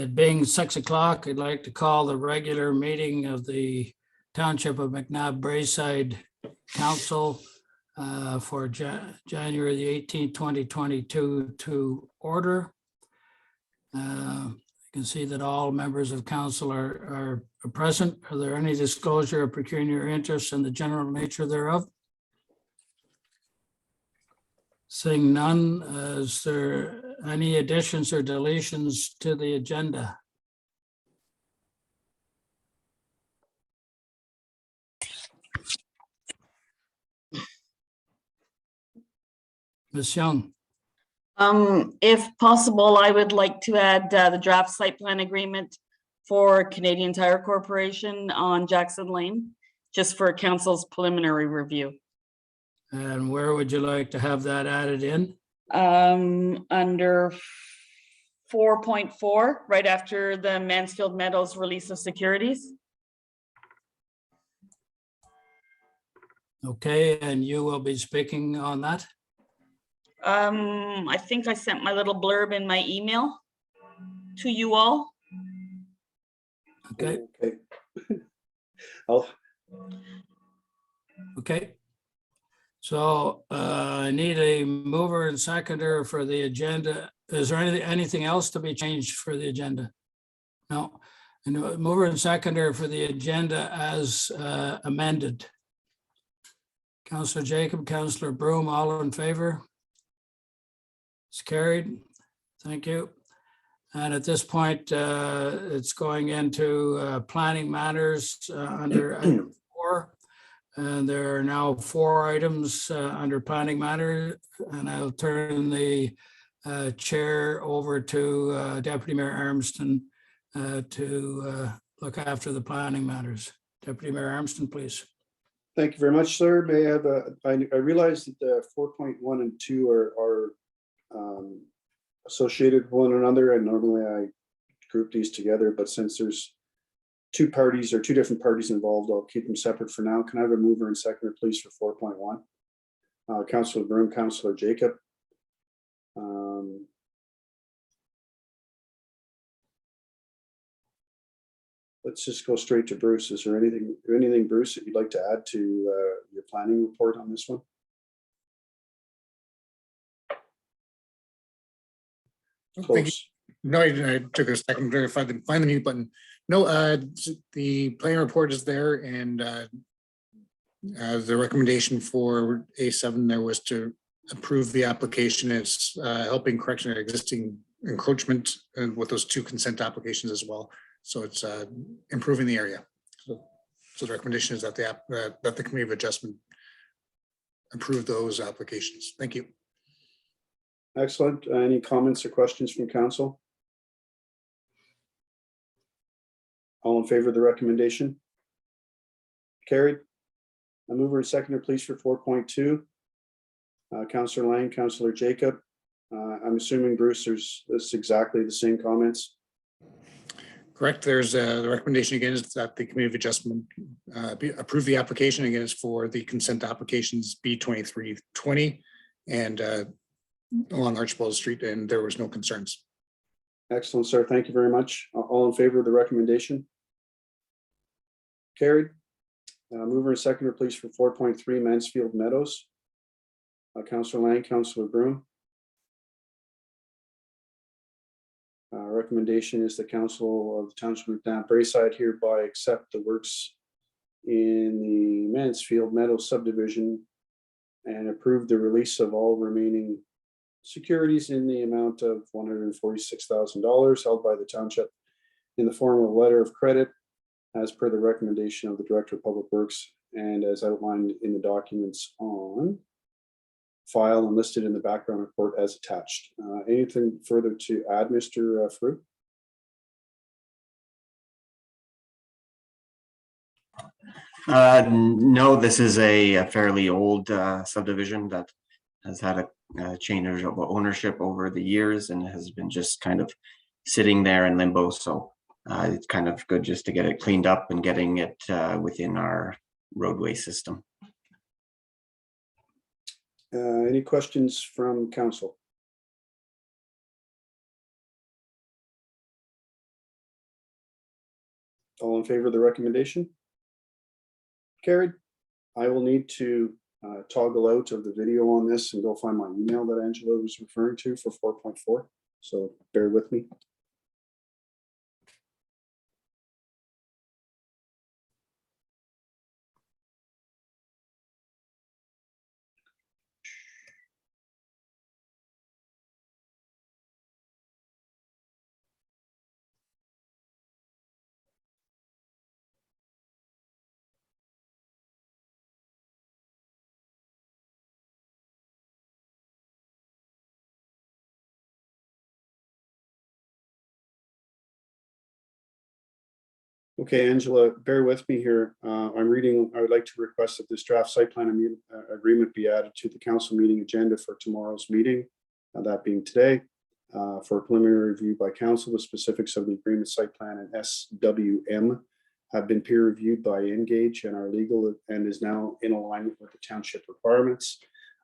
It being 6 o'clock, I'd like to call the regular meeting of the Township of McNabb Braeside Council for January the 18th, 2022 to order. You can see that all members of council are present. Are there any disclosure of pecuniary interest in the general nature thereof? Seeing none, is there any additions or deletions to the agenda? Ms. Young. If possible, I would like to add the draft site plan agreement for Canadian Tire Corporation on Jackson Lane, just for council's preliminary review. And where would you like to have that added in? Under 4.4, right after the Mansfield Meadows release of securities. Okay, and you will be speaking on that? I think I sent my little blurb in my email to you all. Okay. Okay. So I need a mover and seconder for the agenda. Is there anything else to be changed for the agenda? No. And a mover and seconder for the agenda as amended. Councillor Jacob, Councillor Broom, all in favor? It's carried. Thank you. And at this point, it's going into planning matters under item 4. And there are now 4 items under planning matter. And I'll turn the chair over to Deputy Mayor Armstrong to look after the planning matters. Deputy Mayor Armstrong, please. Thank you very much, sir. May I have I realize that the 4.1 and 2 are associated with one another, and normally I group these together, but since there's 2 parties or 2 different parties involved, I'll keep them separate for now. Can I have a mover and seconder, please, for 4.1? Councillor Broom, Councillor Jacob. Let's just go straight to Bruce. Is there anything, Bruce, that you'd like to add to your planning report on this one? Close. No, I took a second to find the mute button. No, the planning report is there, and the recommendation for A7 there was to approve the application. It's helping correction of existing encroachment and with those 2 consent applications as well. So it's improving the area. So the recommendation is that the Committee of Adjustment approve those applications. Thank you. Excellent. Any comments or questions from council? All in favor of the recommendation? Carried. A mover and seconder, please, for 4.2. Councillor Lang, Councillor Jacob. I'm assuming, Bruce, this exactly the same comments. Correct. There's the recommendation again is that the Committee of Adjustment approve the application. Again, is for the consent applications B2320 and along Archibald Street, and there was no concerns. Excellent, sir. Thank you very much. All in favor of the recommendation? Carried. Mover and seconder, please, for 4.3 Mansfield Meadows. Councillor Lang, Councillor Broom. Recommendation is the Council of the Township of McNabb Braeside hereby accept the works in the Mansfield Meadows subdivision and approve the release of all remaining securities in the amount of $146,000 held by the township in the form of a letter of credit as per the recommendation of the Director of Public Works and as outlined in the documents on file and listed in the background report as attached. Anything further to add, Mr. Fruit? No, this is a fairly old subdivision that has had a change of ownership over the years and has been just kind of sitting there in limbo. So it's kind of good just to get it cleaned up and getting it within our roadway system. Any questions from council? in favor of the recommendation? Carried. I will need to toggle out of the video on this and go find my email that Angela was referring to for 4.4. So bear with me. Okay, Angela, bear with me here. I'm reading, I would like to request that this draft site plan agreement be added to the council meeting agenda for tomorrow's meeting, that being today, for preliminary review by council. The specifics of the agreement, site plan, and SWM have been peer reviewed by Engage and are legal and is now in alignment with the township requirements.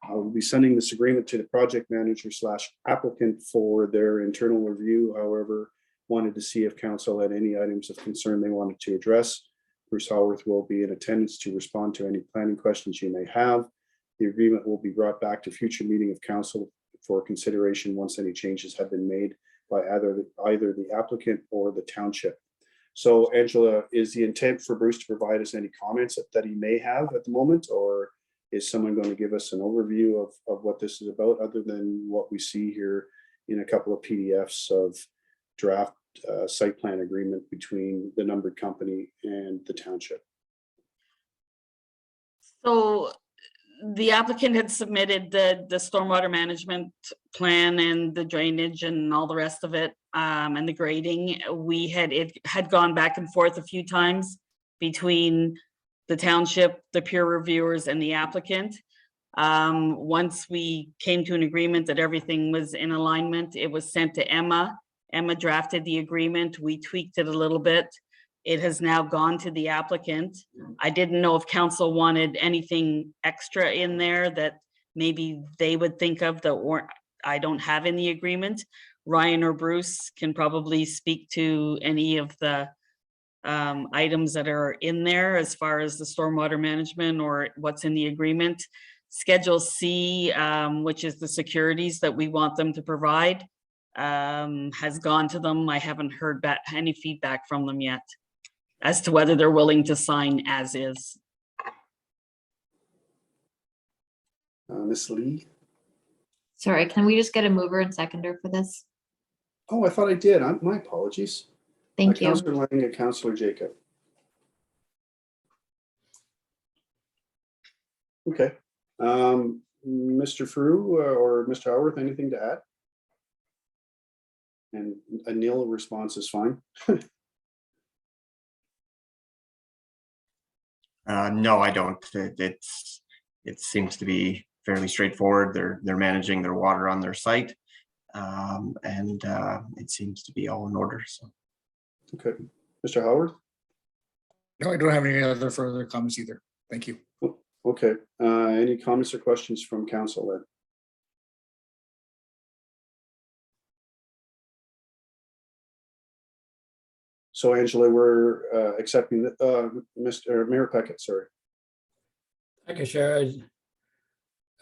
I will be sending this agreement to the project manager / applicant for their internal review. However, wanted to see if council had any items of concern they wanted to address. Bruce Howarth will be in attendance to respond to any planning questions you may have. The agreement will be brought back to future meeting of council for consideration once any changes have been made by either the applicant or the township. So Angela, is the intent for Bruce to provide us any comments that he may have at the moment, or is someone going to give us an overview of what this is about, other than what we see here in a couple of PDFs of draft site plan agreement between the numbered company and the township? So the applicant had submitted the stormwater management plan and the drainage and all the rest of it, and the grading. It had gone back and forth a few times between the township, the peer reviewers, and the applicant. Once we came to an agreement that everything was in alignment, it was sent to Emma. Emma drafted the agreement. We tweaked it a little bit. It has now gone to the applicant. I didn't know if council wanted anything extra in there that maybe they would think of that I don't have in the agreement. Ryan or Bruce can probably speak to any of the items that are in there as far as the stormwater management or what's in the agreement. Schedule C, which is the securities that we want them to provide, has gone to them. I haven't heard back any feedback from them yet as to whether they're willing to sign as is. Ms. Lee? Sorry, can we just get a mover and seconder for this? Oh, I thought I did. My apologies. Thank you. Councillor Lang and Councillor Jacob. Okay. Mr. Frew or Mr. Howarth, anything to add? And a nil response is fine. No, I don't. It seems to be fairly straightforward. They're managing their water on their site, and it seems to be all in order. So, okay, Mr. Howard. No, I don't have any other further comments either. Thank you. Okay, any comments or questions from council then? So Angela, we're accepting Mr. Mayor Peckett, sorry. Thank you, Sharon.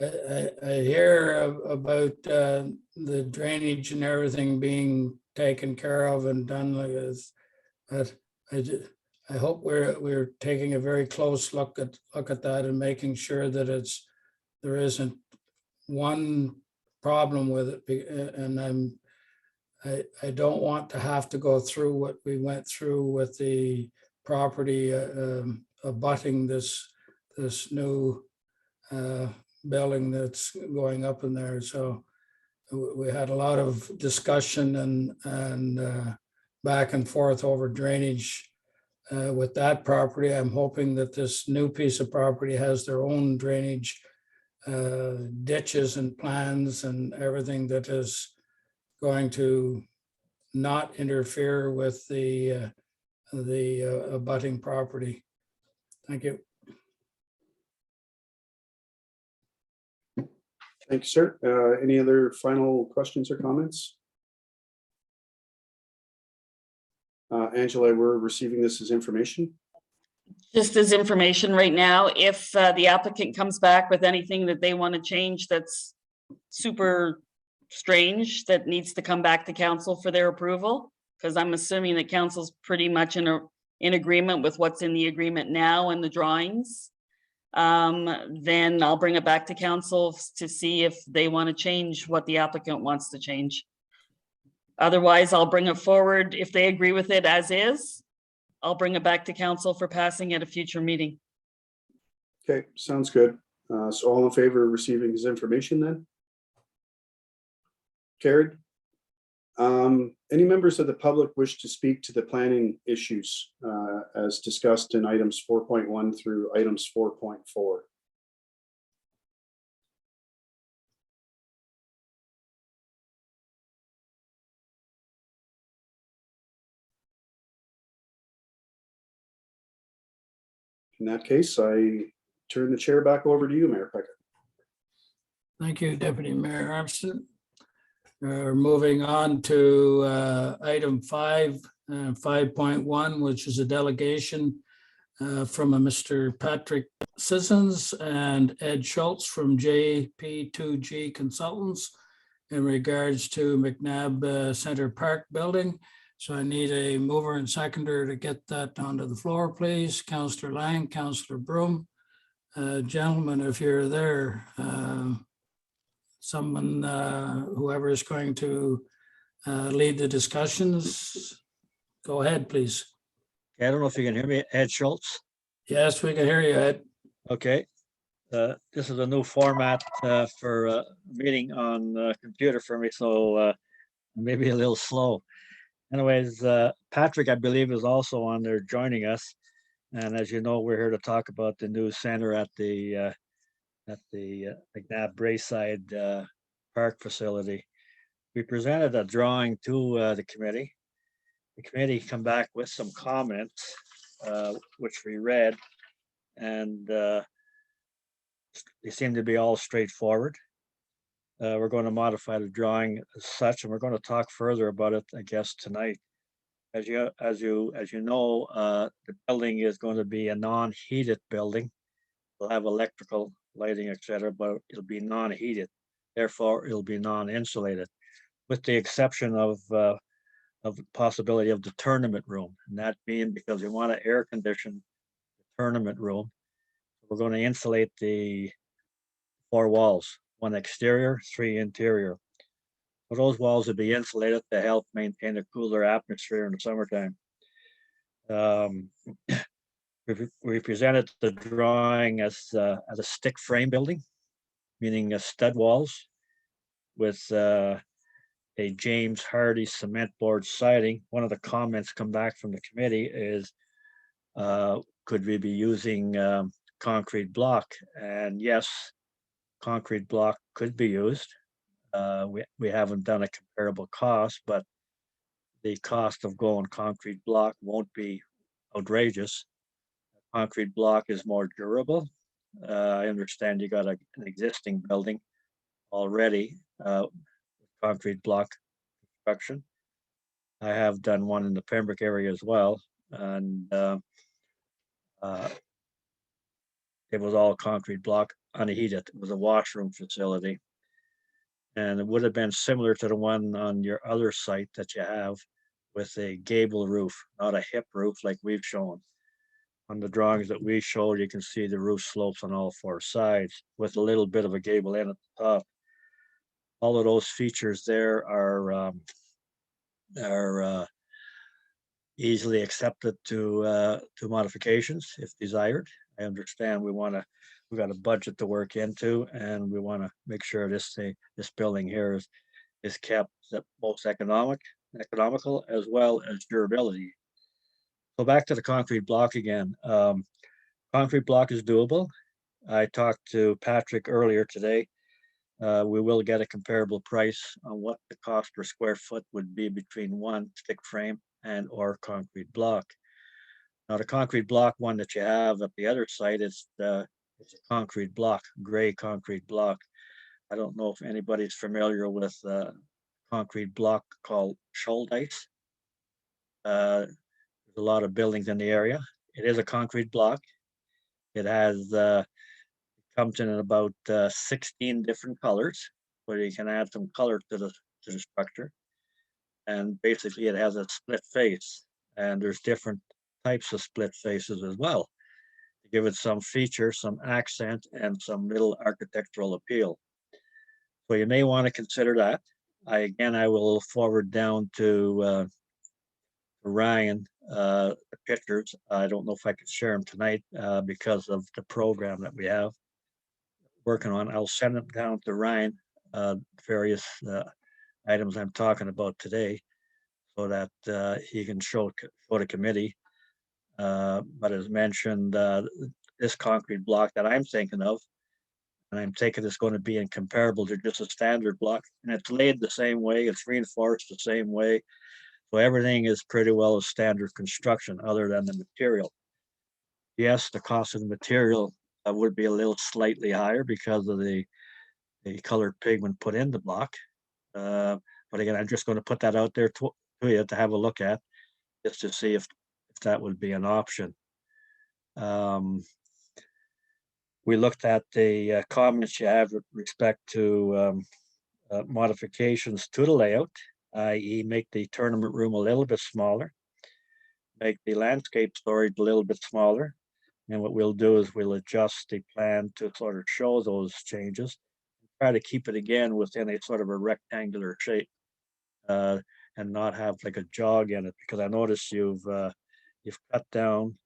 I hear about the drainage and everything being taken care of and done like this, but I hope we're taking a very close look at that and making sure that there isn't one problem with it. And I don't want to have to go through what we went through with the property abutting this new building that's going up in there. So we had a lot of discussion and back and forth over drainage with that property. I'm hoping that this new piece of property has their own drainage ditches and plans and everything that is going to not interfere with the abutting property. Thank you. Thank you, sir. Any other final questions or comments? Angela, we're receiving this as information. Just as information right now, if the applicant comes back with anything that they want to change that's super strange, that needs to come back to council for their approval, because I'm assuming that council's pretty much in agreement with what's in the agreement now and the drawings, then I'll bring it back to council to see if they want to change what the applicant wants to change. Otherwise, I'll bring it forward. If they agree with it as is, I'll bring it back to council for passing at a future meeting. Okay, sounds good. So all in favor of receiving his information then? Carried. Any members of the public wish to speak to the planning issues as discussed in items 4.1 through items 4.4? In that case, I turn the chair back over to you, Mayor Pecker. Thank you, Deputy Mayor Armstrong. Moving on to item 5.1, which is a delegation from a Mr. Patrick Sissons and Ed Schultz from JP2G Consultants in regards to McNabb Center Park building. So I need a mover and seconder to get that onto the floor, please. Councillor Lang, Councillor Broom. Gentlemen, if you're there, someone, whoever is going to lead the discussions, go ahead, please. I don't know if you can hear me, Ed Schultz. Yes, we can hear you, Ed. Okay. This is a new format for a meeting on computer for me, so maybe a little slow. Anyways, Patrick, I believe, is also on there joining us. And as you know, we're here to talk about the new center at the McNabb Braeside Park facility. We presented a drawing to the committee. The committee come back with some comments, which we read, and they seem to be all straightforward. We're going to modify the drawing as such, and we're going to talk further about it, I guess, tonight. As you know, the building is going to be a non-heated building. It'll have electrical, lighting, etc., but it'll be non-heated. Therefore, it'll be non-insulated, with the exception of the possibility of the tournament room, and that being because we want to air condition the tournament room. We're going to insulate the 4 walls, 1 exterior, 3 interior. So those walls will be insulated to help maintain a cooler atmosphere in the summertime. We presented the drawing as a stick frame building, meaning a stud walls with a James Hardy cement board siding. One of the comments come back from the committee is, could we be using concrete block? And yes, concrete block could be used. We haven't done a comparable cost, but the cost of going concrete block won't be outrageous. Concrete block is more durable. I understand you got an existing building already, concrete block construction. I have done one in the Pembroke area as well, and it was all concrete block, unheated. It was a washroom facility. And it would have been similar to the one on your other site that you have with a gable roof, not a hip roof like we've shown. On the drawings that we showed, you can see the roof slopes on all 4 sides with a little bit of a gable end at the top. All of those features there are easily accepted to modifications if desired. I understand we got a budget to work into, and we want to make sure this building here is kept the most economical as well as durability. So back to the concrete block again. Concrete block is doable. I talked to Patrick earlier today. We will get a comparable price on what the cost per square foot would be between 1 stick frame and or concrete block. Now the concrete block one that you have at the other site is it's a concrete block, gray concrete block. I don't know if anybody's familiar with concrete block called Schuldeis. a lot of buildings in the area. It is a concrete block. It has comes in about 16 different colors, where you can add some color to the structure. And basically, it has a split face, and there's different types of split faces as well to give it some feature, some accent, and some little architectural appeal. So you may want to consider that. I will forward down to Ryan the pictures. I don't know if I could share them tonight because of the program that we have working on. I'll send them down to Ryan, various items I'm talking about today, so that he can show the committee. But as mentioned, this concrete block that I'm thinking of, and I'm thinking it's going to be incomparable to just a standard block, and it's laid the same way, it's reinforced the same way. So everything is pretty well a standard construction other than the material. Yes, the cost of the material would be a little slightly higher because of the colored pigment put in the block. But again, I'm just going to put that out there to you to have a look at, just to see if that would be an option. We looked at the comments you have with respect to modifications to the layout, i.e. make the tournament room a little bit smaller, make the landscape storage a little bit smaller. And what we'll do is we'll adjust the plan to sort of show those changes, try to keep it again within a sort of a rectangular shape, and not have like a jog in it, because I noticed you've cut down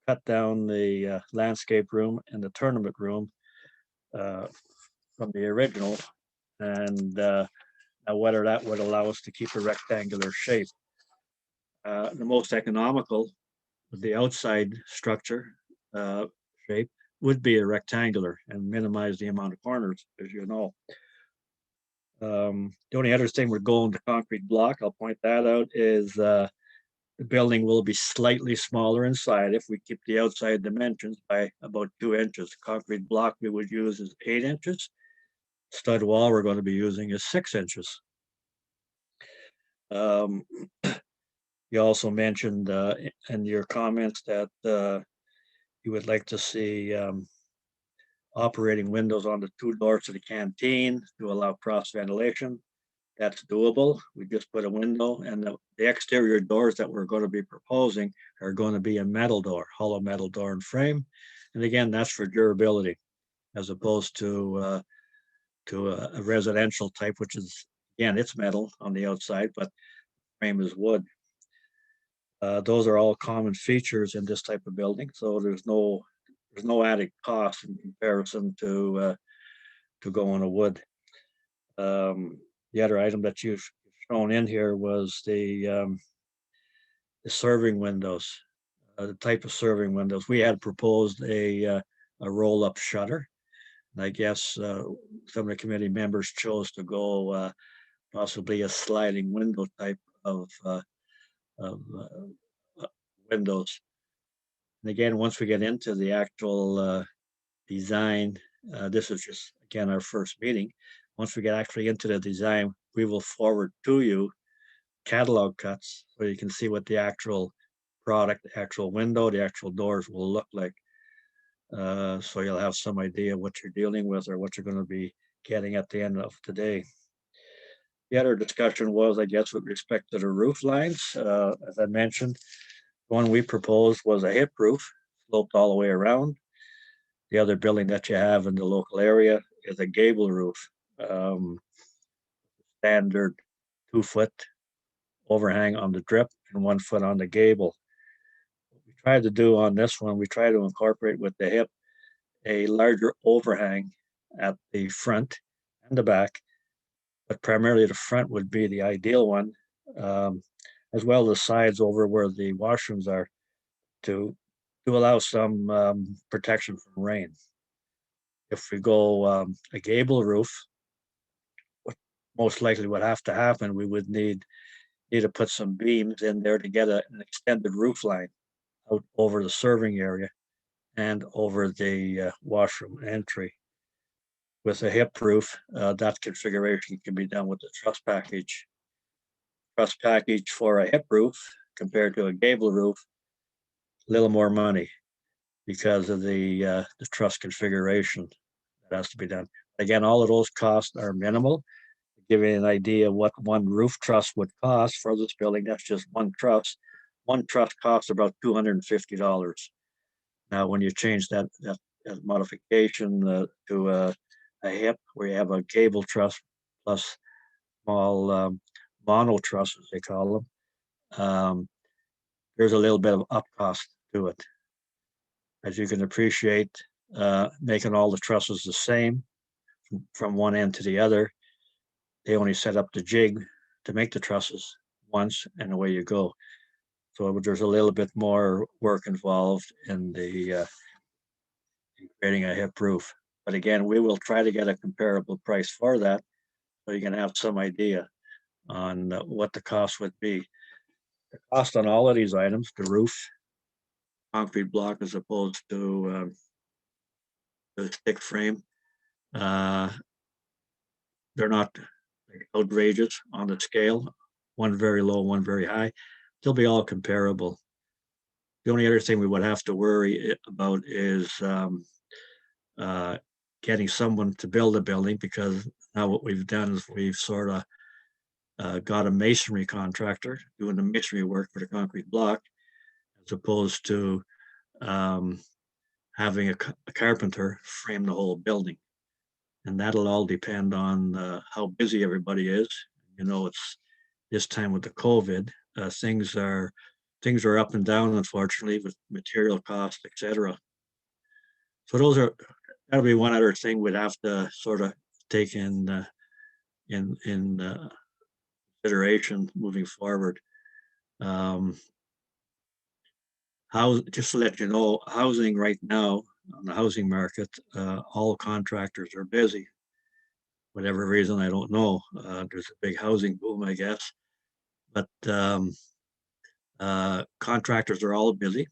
the landscape room and the tournament room from the original, and now whether that would allow us to keep a rectangular shape. The most economical with the outside structure shape would be a rectangular and minimize the amount of corners, as you know. The only other thing we're going to concrete block, I'll point that out, is the building will be slightly smaller inside if we keep the outside dimensions by about 2 inches. Concrete block we would use is 8 inches. Stud wall we're going to be using is 6 inches. You also mentioned in your comments that you would like to see operating windows on the 2 doors to the canteen to allow cross ventilation. That's doable. We just put a window, and the exterior doors that we're going to be proposing are going to be a metal door, hollow metal door and frame. And again, that's for durability, as opposed to a residential type, which is, again, it's metal on the outside, but frame is wood. Those are all common features in this type of building, so there's no added cost in comparison to going to wood. The other item that you've shown in here was the serving windows, the type of serving windows. We had proposed a roll-up shutter. And I guess some of the committee members chose to go possibly a sliding window type of windows. And again, once we get into the actual design, this is just, again, our first meeting. Once we get actually into the design, we will forward to you catalog cuts so you can see what the actual product, the actual window, the actual doors will look like. So you'll have some idea what you're dealing with or what you're going to be getting at the end of today. The other discussion was, I guess, with respect to the roof lines. As I mentioned, the one we proposed was a hip roof, sloped all the way around. The other building that you have in the local area is a gable roof. Standard 2-foot overhang on the drip and 1 foot on the gable. What we tried to do on this one, we try to incorporate with the hip a larger overhang at the front and the back, but primarily the front would be the ideal one, as well as the sides over where the washrooms are, to allow some protection from rain. If we go a gable roof, what most likely would have to happen, we would need to put some beams in there to get an extended roof line out over the serving area and over the washroom entry. With a hip roof, that configuration can be done with the truss package. Truss package for a hip roof compared to a gable roof, a little more money because of the truss configuration that has to be done. Again, all of those costs are minimal. To give you an idea what one roof truss would cost for this building, that's just one truss. One truss costs about $250. Now, when you change that modification to a hip where you have a gable truss plus small mono trusses, they call them, there's a little bit of up cost to it. As you can appreciate, making all the trusses the same from one end to the other, they only set up the jig to make the trusses once and away you go. So there's a little bit more work involved in in creating a hip roof. But again, we will try to get a comparable price for that, so you can have some idea on what the cost would be. The cost on all of these items, the roof, concrete block as opposed to the stick frame, they're not outrageous on the scale. One very low, one very high. They'll be all comparable. The only other thing we would have to worry about is getting someone to build a building, because now what we've done is we've sort of got a masonry contractor doing the masonry work for the concrete block, as opposed to having a carpenter frame the whole building. And that'll all depend on how busy everybody is. You know, it's this time with the COVID, things are up and down, unfortunately, with material costs, etc. So that'll be one other thing we'd have to sort of take in consideration moving forward. Just to let you know, housing right now on the housing market, all contractors are busy. Whatever reason, I don't know. There's a big housing boom, I guess. But contractors are all busy,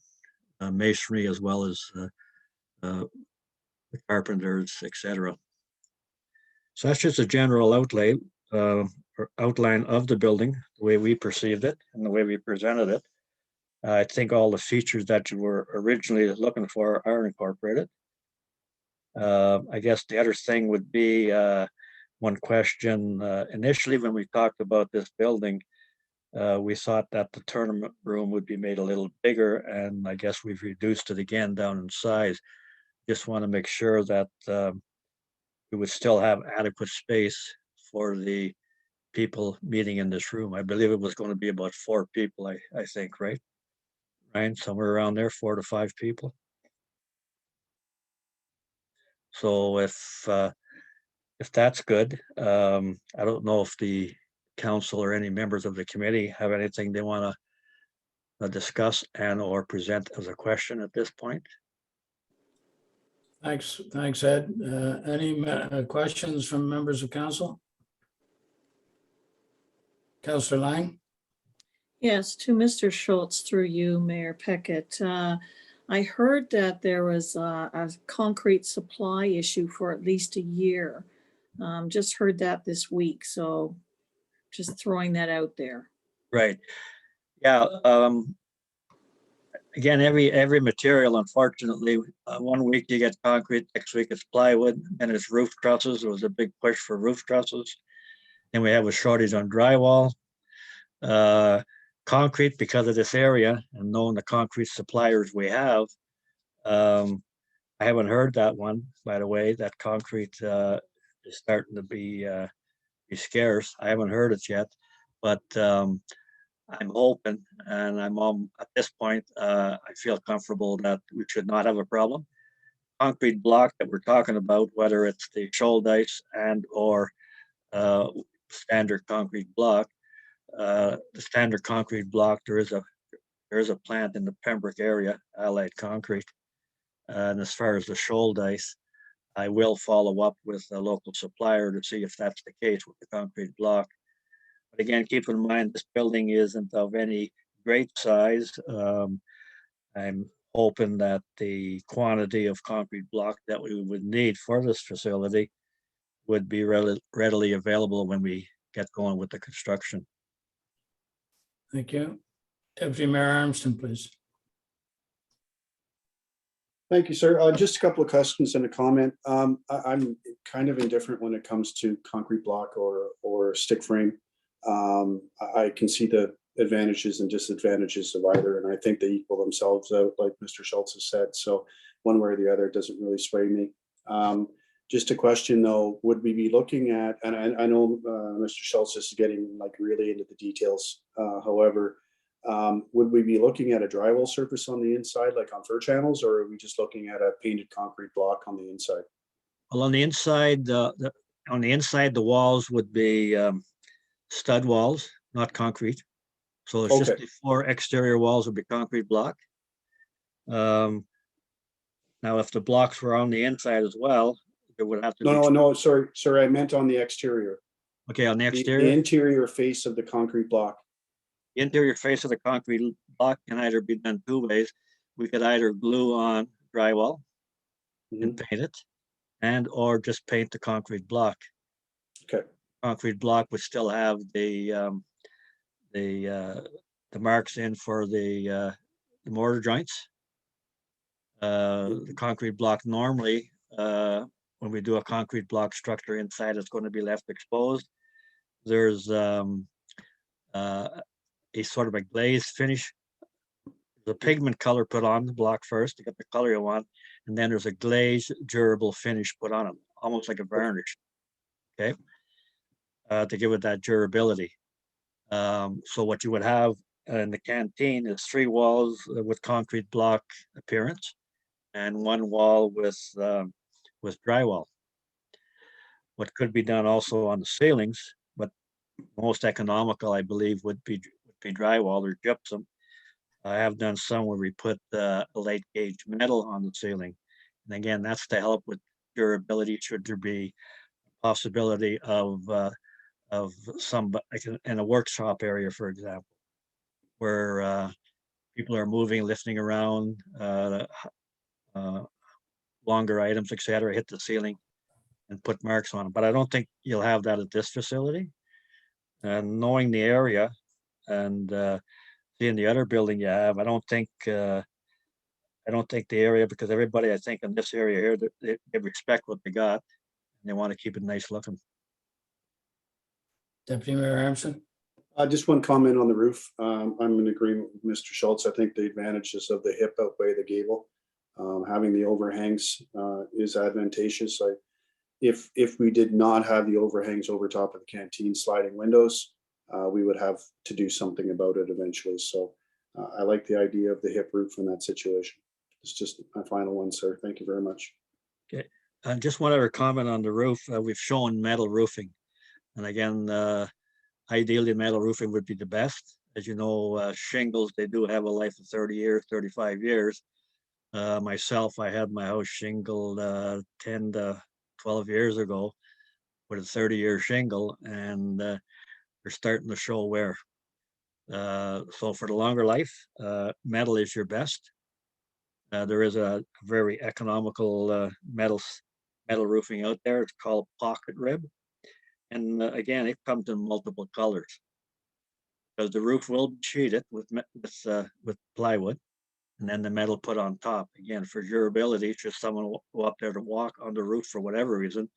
masonry as well as the carpenters, etc. So that's just a general outlay or outline of the building, the way we perceived it and the way we presented it. I think all the features that you were originally looking for are incorporated. I guess the other thing would be one question. Initially, when we talked about this building, we thought that the tournament room would be made a little bigger, and I guess we've reduced it again down in size. Just want to make sure that we would still have adequate space for the people meeting in this room. I believe it was going to be about 4 people, I think, right? Ryan, somewhere around there, 4 to 5 people. So if that's good, I don't know if the council or any members of the committee have anything they want to discuss and or present as a question at this point. Thanks, Ed. Any questions from members of council? Councillor Lang? Yes, to Mr. Schultz through you, Mayor Peckett. I heard that there was a concrete supply issue for at least a year. Just heard that this week, so just throwing that out there. Right. Yeah. Again, every material, unfortunately, one week you get concrete, next week it's plywood, and it's roof trusses. There was a big push for roof trusses. And we have a shortage on drywall. Concrete, because of this area and knowing the concrete suppliers we have, I haven't heard that one, by the way, that concrete is starting to be scarce. I haven't heard it yet, but I'm hoping, and at this point, I feel comfortable that we should not have a problem. Concrete block that we're talking about, whether it's the shoal ice and or standard concrete block, the standard concrete block, there is a plant in the Pembroke area, Allied Concrete. And as far as the shoal ice, I will follow up with a local supplier to see if that's the case with the concrete block. But again, keep in mind, this building isn't of any great size. I'm hoping that the quantity of concrete block that we would need for this facility would be readily available when we get going with the construction. Thank you. Deputy Mayor Armstrong, please. Thank you, sir. Just a couple of questions and a comment. I'm kind of indifferent when it comes to concrete block or stick frame. I can see the advantages and disadvantages of either, and I think they equal themselves out, like Mr. Schultz has said. So one way or the other doesn't really sway me. Just a question though, would we be looking at, and I know Mr. Schultz is getting like really into the details. However, would we be looking at a drywall surface on the inside, like on fur channels, or are we just looking at a painted concrete block on the inside? Well, on the inside, the walls would be stud walls, not concrete. So it's just Okay. the 4 exterior walls would be concrete block. Now, if the blocks were on the inside as well, it would have to be. No, sorry, I meant on the exterior. Okay, on the The exterior, interior face of the concrete block. the interior face of the concrete block can either be done 2 ways. We could either glue on drywall and Mhm. paint it, and or just paint the concrete block. Okay, Concrete block would still have the marks in for the mortar joints. The concrete block normally, when we do a concrete block structure inside, it's going to be left exposed. There's a sort of a glazed finish. The pigment color put on the block first to get the color you want, and then there's a glazed durable finish put on it, almost like a varnish. Okay, to give it that durability. So what you would have in the canteen is 3 walls with concrete block appearance, and 1 wall with drywall. What could be done also on the ceilings, but most economical, I believe, would be drywall or gypsum. I have done some where we put a light gauge metal on the ceiling, and again, that's to help with durability. Should there be a possibility of some, like in a workshop area, for example, where people are moving, lifting around, longer items, etc., hit the ceiling and put marks on it. But I don't think you'll have that at this facility. And knowing the area and seeing the other building you have, I don't think the area, because everybody, I think, in this area here, they respect what they got and they want to keep it nice looking. Deputy Mayor Armstrong. just one comment on the roof. I'm in agreement with Mr. Schultz. I think the advantages of the hip outweigh the gable. Having the overhangs is advantageous. If we did not have the overhangs over top of the canteen sliding windows, we would have to do something about it eventually. So I like the idea of the hip roof in that situation. It's just my final one, sir. Thank you very much. Okay, and just one other comment on the roof. We've shown metal roofing, and again, ideally metal roofing would be the best. As you know, shingles, they do have a life of 30 years, 35 years. Myself, I had my house shingled 10 to 12 years ago with a 30-year shingle, and they're starting to show wear. So for the longer life, metal is your best. There is a very economical metal roofing out there. It's called pocket rib. And again, it comes in multiple colors, because the roof will be sheeted with plywood, and then the metal put on top. Again, for durability, should someone go up there to walk on the roof for whatever reason,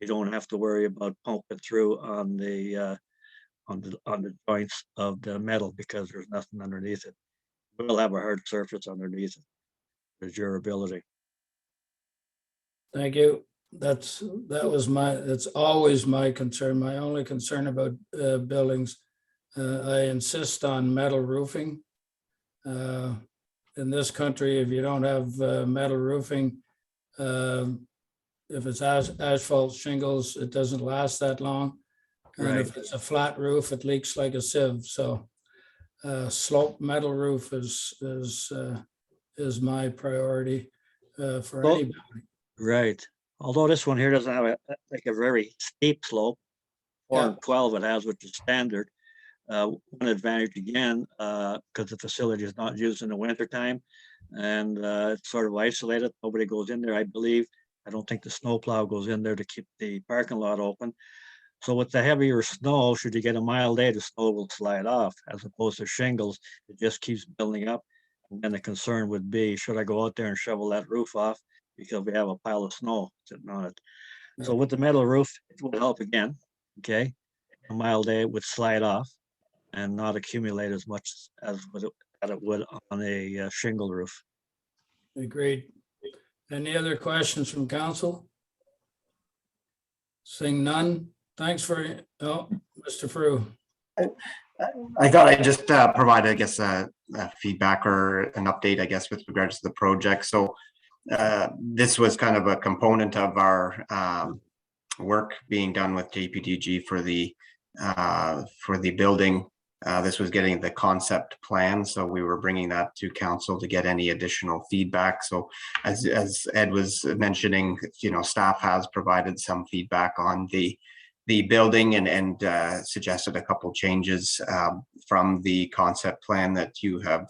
you don't have to worry about pumping through on the joints of the metal, because there's nothing underneath it. We'll have a hard surface underneath it for durability. Thank you. That's always my concern. My only concern about buildings. I insist on metal roofing. In this country, if you don't have metal roofing, if it's asphalt shingles, it doesn't last that long. And Right. if it's a flat roof, it leaks like a sieve. So slope metal roof is my priority for Well, any building. Right. Although this one here doesn't have a very steep slope, 4 and 12 it has, which is standard. One advantage again, because the facility is not used in the wintertime, and it's sort of isolated. Nobody goes in there, I believe. I don't think the snowplow goes in there to keep the parking lot open. So with the heavier snow, should you get a mild day, the snow will slide off, as opposed to shingles, it just keeps building up. And then the concern would be, should I go out there and shovel that roof off? Because we have a pile of snow sitting on it. So with the metal roof, it would help again, okay? A mild day would slide off and not accumulate as much as it would on a shingle roof. Agreed. Any other questions from council? Seeing none, thanks for, oh, Mr. Frew. I thought I'd just provide, I guess, a feedback or an update, I guess, with regards to the project. So this was kind of a component of our work being done with JPDG for the building. This was getting the concept plan, so we were bringing that to council to get any additional feedback. So as Ed was mentioning, staff has provided some feedback on the building and suggested a couple changes from the concept plan that you have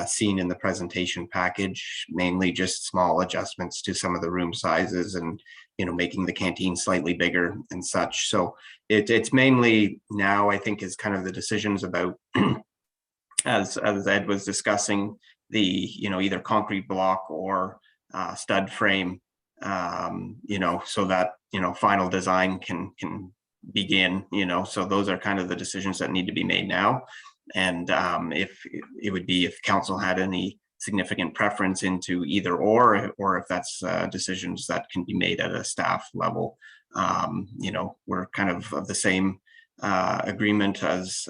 seen in the presentation package, mainly just small adjustments to some of the room sizes and making the canteen slightly bigger and such. So it's mainly now, I think, is kind of the decisions about as Ed was discussing, the either concrete block or stud frame, so that final design can begin. So those are kind of the decisions that need to be made now. And if council had any significant preference into either or if that's decisions that can be made at a staff level. We're kind of the same agreement as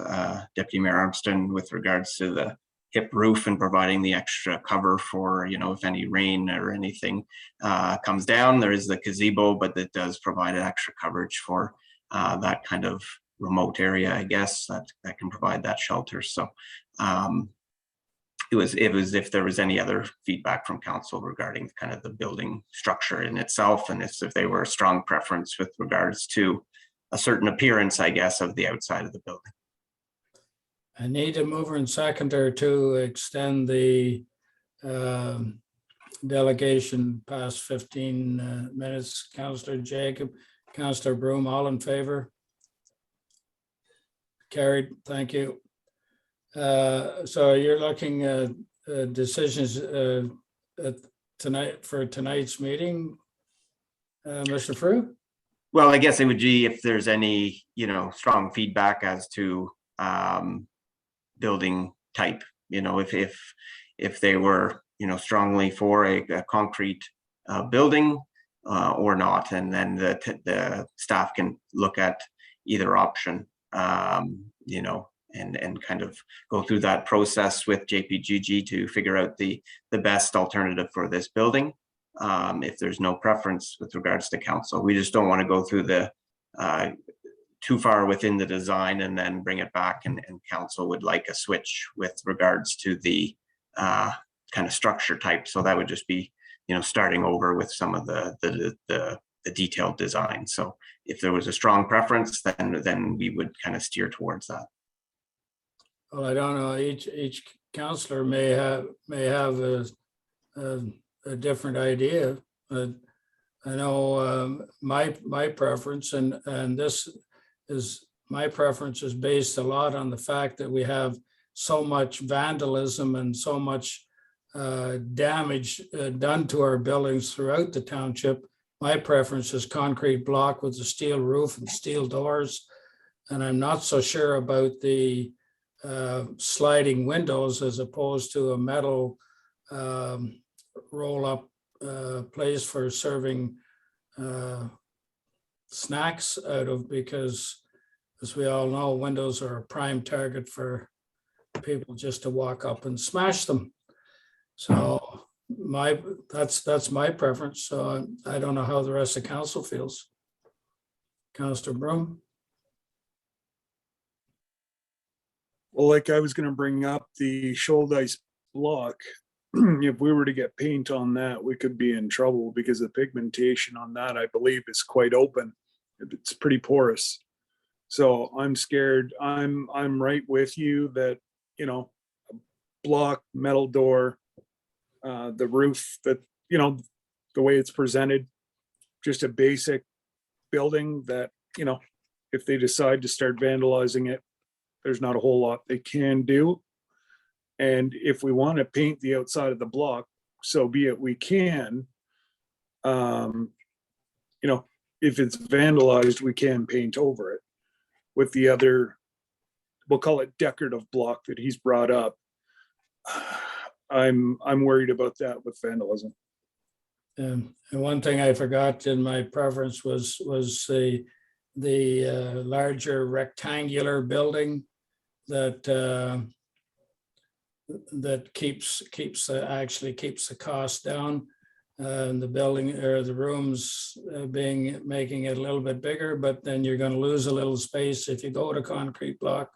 Deputy Mayor Armstrong with regards to the hip roof and providing the extra cover for, if any rain or anything comes down. There is the gazebo, but it does provide extra coverage for that kind of remote area, I guess, that can provide that shelter. So it was if there was any other feedback from council regarding kind of the building structure in itself, and if they were a strong preference with regards to a certain appearance, I guess, of the outside of the building. I need a mover and seconder to extend the delegation past 15 minutes. Councillor Jacob, Councillor Broom, all in favor? Carried, thank you. So you're looking at decisions tonight for tonight's meeting, Mr. Frew? Well, I guess it would be if there's any, strong feedback as to building type, if they were, strongly for a concrete building or not, and then the staff can look at either option, and kind of go through that process with JPGG to figure out the best alternative for this building. If there's no preference with regards to council, we just don't want to go through the too far within the design and then bring it back, and council would like a switch with regards to the kind of structure type. So that would just be, starting over with some of the detailed design. So if there was a strong preference, then we would kind of steer towards that. Well, I don't know. Each councillor may have a different idea. I know my preference, and this is my preference, is based a lot on the fact that we have so much vandalism and so much damage done to our buildings throughout the township. My preference is concrete block with a steel roof and steel doors, and I'm not so sure about the sliding windows as opposed to a metal roll-up place for serving snacks out of, because as we all know, windows are a prime target for people just to walk up and smash them. So that's my preference. So I don't know how the rest of council feels. Councillor Broom? Well, like I was going to bring up the shoulder ice block. If we were to get paint on that, we could be in trouble because the pigmentation on that, I believe, is quite open. It's pretty porous. So I'm scared. I'm right with you that, block, metal door, the roof, that, the way it's presented, just a basic building that, if they decide to start vandalizing it, there's not a whole lot they can do. And if we want to paint the outside of the block, so be it, we can. You know, if it's vandalized, we can paint over it with the other, we'll call it decorative block that he's brought up. I'm worried about that with vandalism. And one thing I forgot in my preference was the larger rectangular building that actually keeps the cost down. And the building or the rooms making it a little bit bigger, but then you're going to lose a little space if you go to concrete block.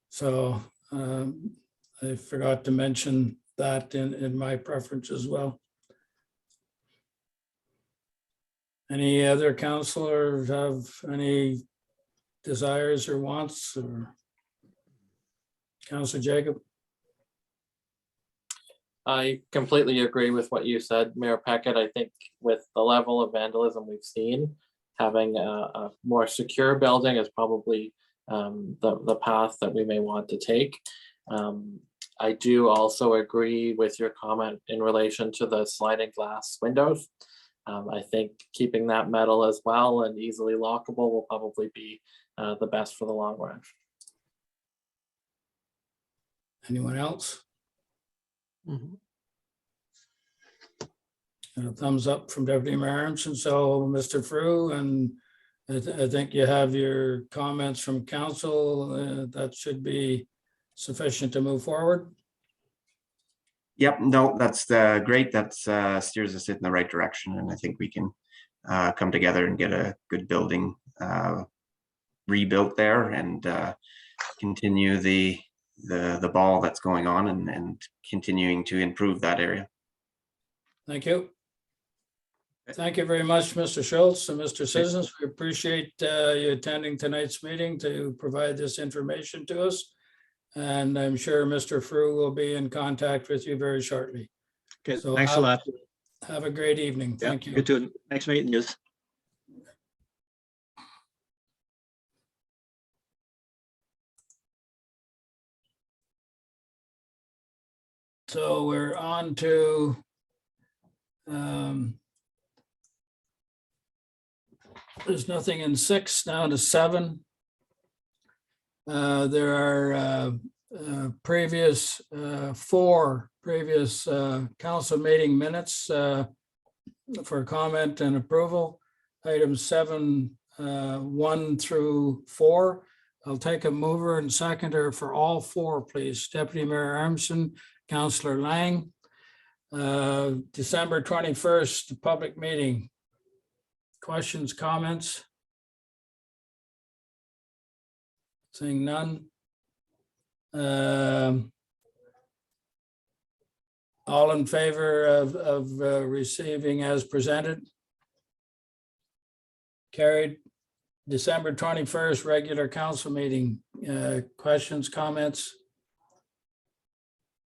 So I forgot to mention that in my preference as well. Any other counselors have any desires or wants? Or Councillor Jacob? I completely agree with what you said, Mayor Peckett. I think with the level of vandalism we've seen, having a more secure building is probably the path that we may want to take. I do also agree with your comment in relation to the sliding glass windows. I think keeping that metal as well and easily lockable will probably be the best for the long run. Anyone else? Mm-hmm. And a thumbs up from Deputy Mayor Aronson. So Mr. Frew, and I think you have your comments from council. That should be sufficient to move forward. Yep, no, that's great. That's steers us in the right direction, and I think we can come together and get a good building rebuilt there and continue the ball that's going on and continuing to improve that area. Thank you. Thank you very much, Mr. Schultz and Mr. Citizens. We appreciate you attending tonight's meeting to provide this information to us. And I'm sure Mr. Frew will be in contact with you very shortly. Okay, So thanks a lot. Have a great evening. Yeah, Thank you. you too. Next meeting is. So we're on to there's nothing in 6, down to 7. There are 4 previous council meeting minutes for comment and approval. Items 7, 1 through 4. I'll take a mover and seconder for all 4, please. Deputy Mayor Aronson, Councillor Lang. December 21st, public meeting. Questions, comments? Seeing none. All in favor of receiving as presented? Carried. December 21st, regular council meeting. Questions, comments?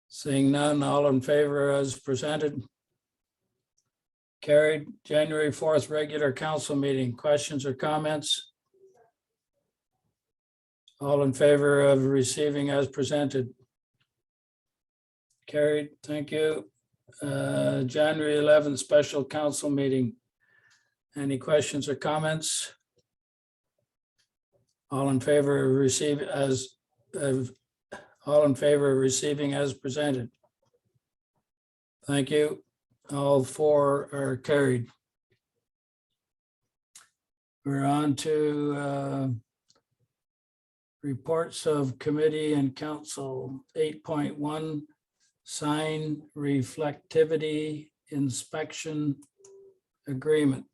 Seeing none, all in favor as presented? Carried. January 4th, regular council meeting. Questions or comments? All in favor of receiving as presented? Carried. Thank you. January 11th, special council meeting. Any questions or comments? All in favor of receive as all in favor of receiving as presented? Thank you. All 4 are carried. We're on to reports of committee and council. 8.1, sign reflectivity inspection agreement.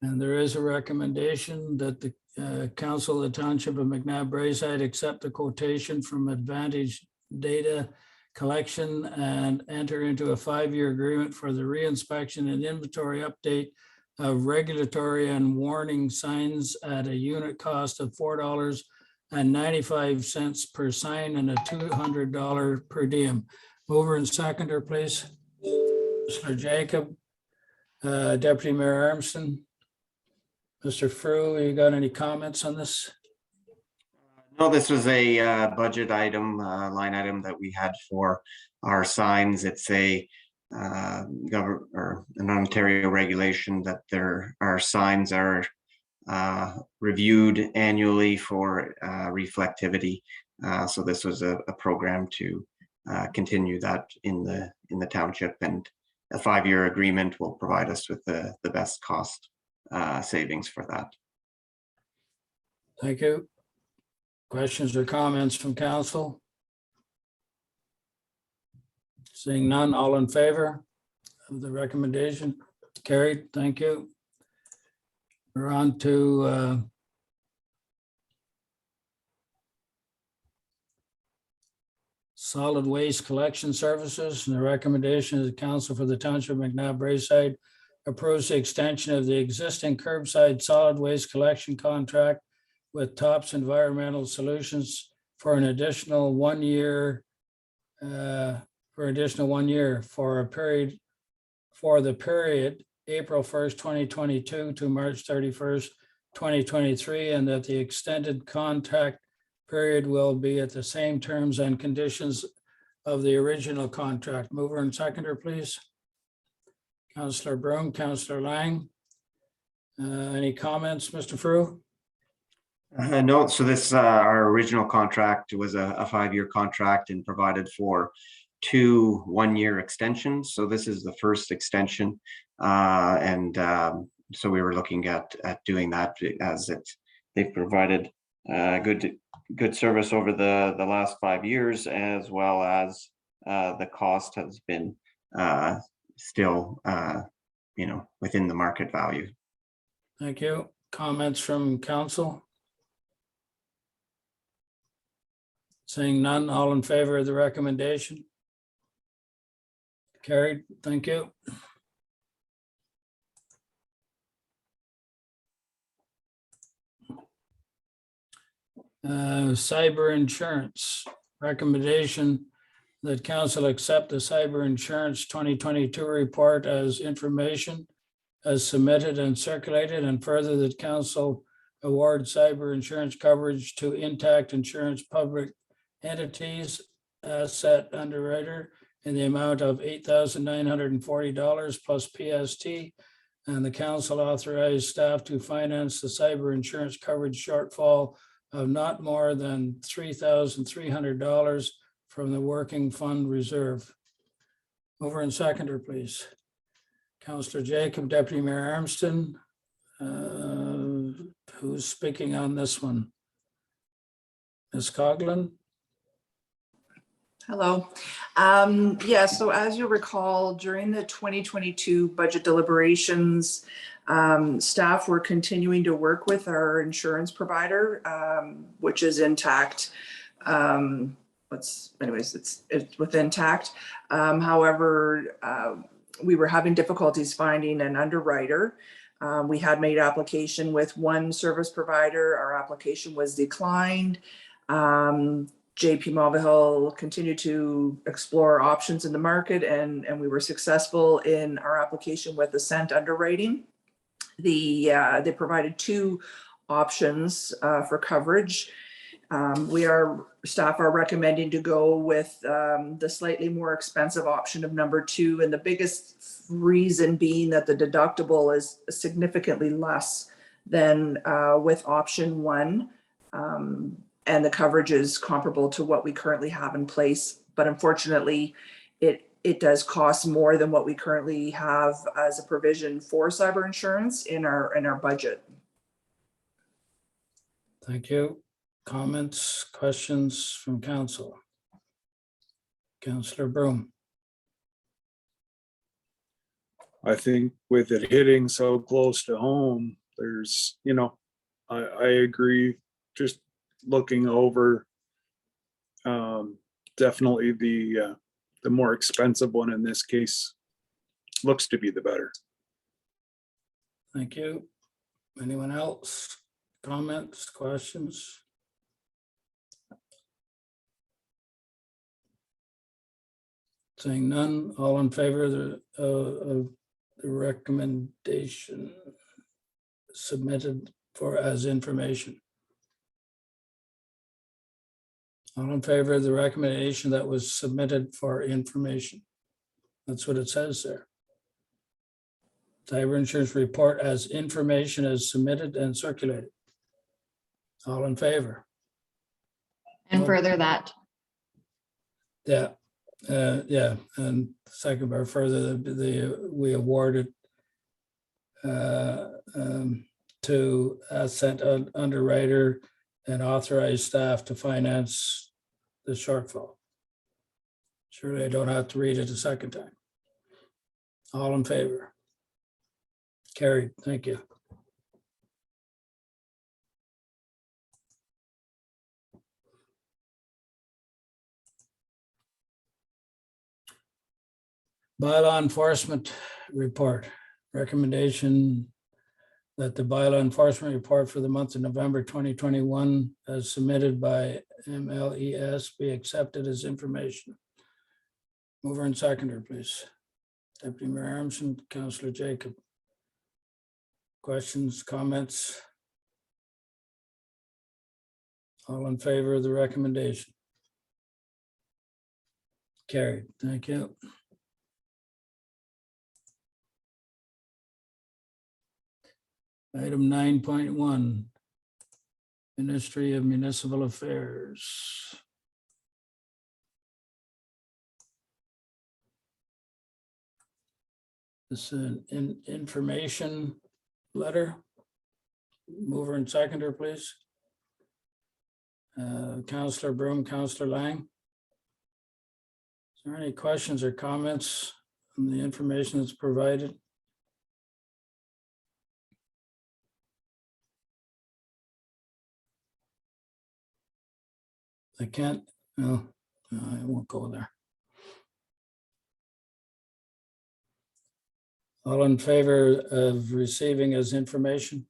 And there is a recommendation that the Council of the Township of McNabb Braeside accept the quotation from Advantage Data Collection and enter into a 5-year agreement for the reinspection and inventory update of regulatory and warning signs at a unit cost of $4.95 per sign and a $200 per diem. Mover and seconder, please. Mr. Jacob, Deputy Mayor Armstrong. Mr. Frew, you got any comments on this? No, this was a budget item, line item that we had for our signs. It's a or an Ontario regulation that our signs are reviewed annually for reflectivity. So this was a program to continue that in the township, and a 5-year agreement will provide us with the best cost savings for that. Thank you. Questions or comments from council? Seeing none, all in favor of the recommendation? Carried, thank you. We're on to solid waste collection services, and the recommendation of the council for the Township of McNabb-Braeside approves the extension of the existing curbside solid waste collection contract with Tops Environmental Solutions for an additional 1 year, for the period April 1st, 2022 to March 31st, 2023, and that the extended contract period will be at the same terms and conditions of the original contract. Mover and seconder, please. Councillor Broom, Councillor Lang. Any comments, Mr. Frew? No, so this, our original contract was a 5-year contract and provided for 2 1-year extensions. So this is the first extension. So we were looking at doing that as they've provided good service over the last 5 years, as well as the cost has been still within the market value. Thank you. Comments from council? Seeing none, all in favor of the recommendation? Carried, thank you. Cyber insurance, recommendation that council accept the cyber insurance 2022 report as information as submitted and circulated, and further that council award cyber insurance coverage to Intact Insurance Public Entities Asset Underwriter in the amount of $8,940 plus PST, and the council authorized staff to finance the cyber insurance coverage shortfall of not more than $3,300 from the working fund reserve. Mover and seconder, please. Councillor Jacob, Deputy Mayor Armstrong. Who's speaking on this one? Ms. Coughlin? Hello. Yeah, so as you'll recall, during the 2022 budget deliberations, staff were continuing to work with our insurance provider, which is Intact. It's with Intact. However, we were having difficulties finding an underwriter. We had made application with one service provider. Our application was declined. JP Mulvihill continued to explore options in the market, and we were successful in our application with Ascent Underwriting. They provided 2 options for coverage. Staff are recommending to go with the slightly more expensive option of number 2, and the biggest reason being that the deductible is significantly less than with option 1. And the coverage is comparable to what we currently have in place. But unfortunately, it does cost more than what we currently have as a provision for cyber insurance in our budget. Thank you. Comments, questions from council? Councillor Broom. I think with it hitting so close to home, there's, I agree, just looking over, definitely the more expensive one in this case looks to be the better. Thank you. Anyone else? Comments, questions? Saying none, all in favor of the recommendation submitted for as information? All in favor of the recommendation that was submitted for information? That's what it says there. Cyber insurance report as information is submitted and circulated. All in favor? And Oh. further that, Yeah, yeah, and second part further, we awarded to asset underwriter and authorized staff to finance the shortfall. Surely I don't have to read it a second time. All in favor? Carried, thank you. Bylaw enforcement report, recommendation that the bylaw enforcement report for the month of November 2021 as submitted by MLES be accepted as information. Mover and seconder, please. Deputy Mayor Armstrong, Councillor Jacob. Questions, comments? All in favor of the recommendation? Carried, thank you. Item 9.1, Ministry of Municipal Affairs. This is an information letter. Mover and seconder, please. Councillor Broom, Councillor Lang. Is there any questions or comments on the information that's provided? I can't, no, I won't go there. All in favor of receiving as information?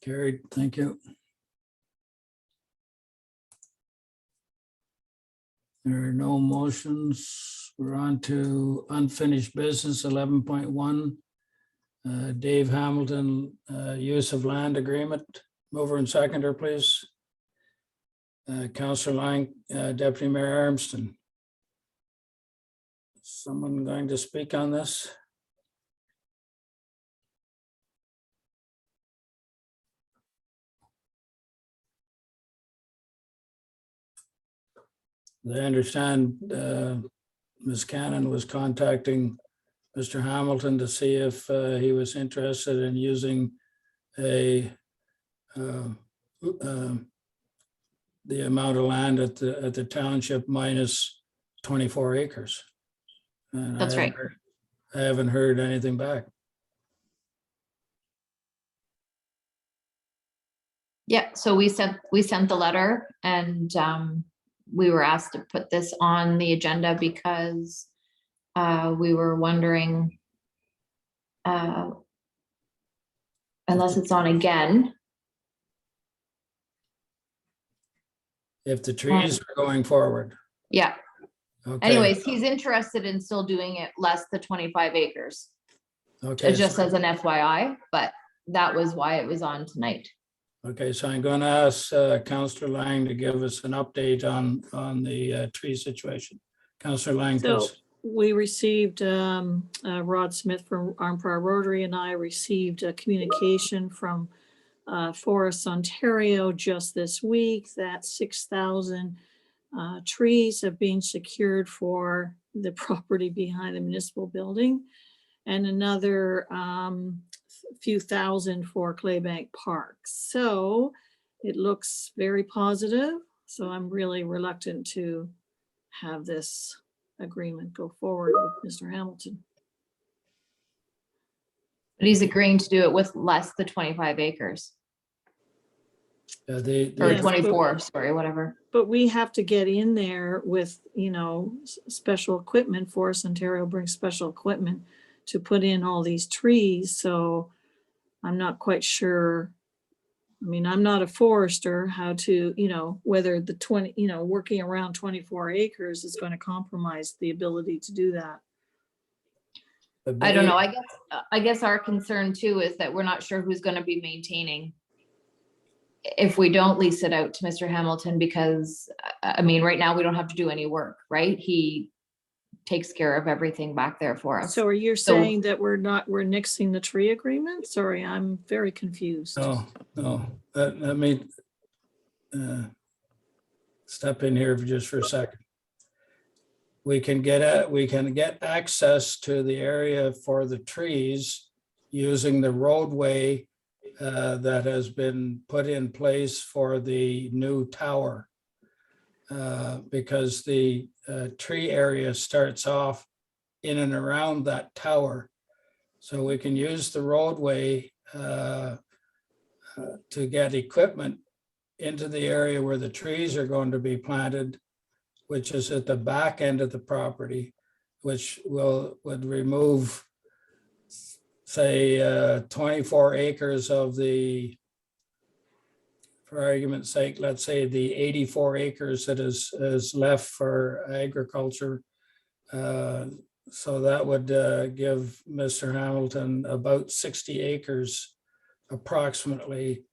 Carried, thank you. There are no motions. We're on to unfinished business 11.1. Dave Hamilton, use of land agreement. Mover and seconder, please. Councillor Lang, Deputy Mayor Armstrong. Someone going to speak on this? I understand Ms. Cannon was contacting Mr. Hamilton to see if he was interested in using the amount of land at the township minus 24 acres. And That's right. I haven't heard anything back. Yeah, so we sent the letter, and we were asked to put this on the agenda because we were wondering, unless it's on again. If the trees are going forward. Yeah. Okay. Anyways, he's interested in still doing it less than 25 acres. Okay. Just as an FYI, but that was why it was on tonight. Okay, so I'm going to ask Councillor Lang to give us an update on the tree situation. Councillor Lang, So please. we received, Rod Smith from Armprior Rotary and I received a communication from Forests Ontario just this week that 6,000 trees have been secured for the property behind the municipal building, and another few thousand for Claybank Park. So it looks very positive. So I'm really reluctant to have this agreement go forward with Mr. Hamilton. But he's agreeing to do it with less than 25 acres. Or Yes, 24, sorry, whatever. But we have to get in there with, you know, special equipment. Forests Ontario brings special equipment to put in all these trees. So I'm not quite sure I mean, I'm not a forester, how to, whether the 20, working around 24 acres is going to compromise the ability to do that. I don't know. I guess our concern too is that we're not sure who's going to be maintaining if we don't lease it out to Mr. Hamilton, because I mean, right now we don't have to do any work, right? He takes care of everything back there for us. So are you saying that we're nixing the tree agreement? Sorry, I'm very confused. No, let me step in here just for a second. We can get access to the area for the trees using the roadway that has been put in place for the new tower. Because the tree area starts off in and around that tower. So we can use the roadway to get equipment into the area where the trees are going to be planted, which is at the back end of the property, which would remove, say, 24 acres of the, for argument's sake, let's say the 84 acres that is left for agriculture. So that would give Mr. Hamilton about 60 acres approximately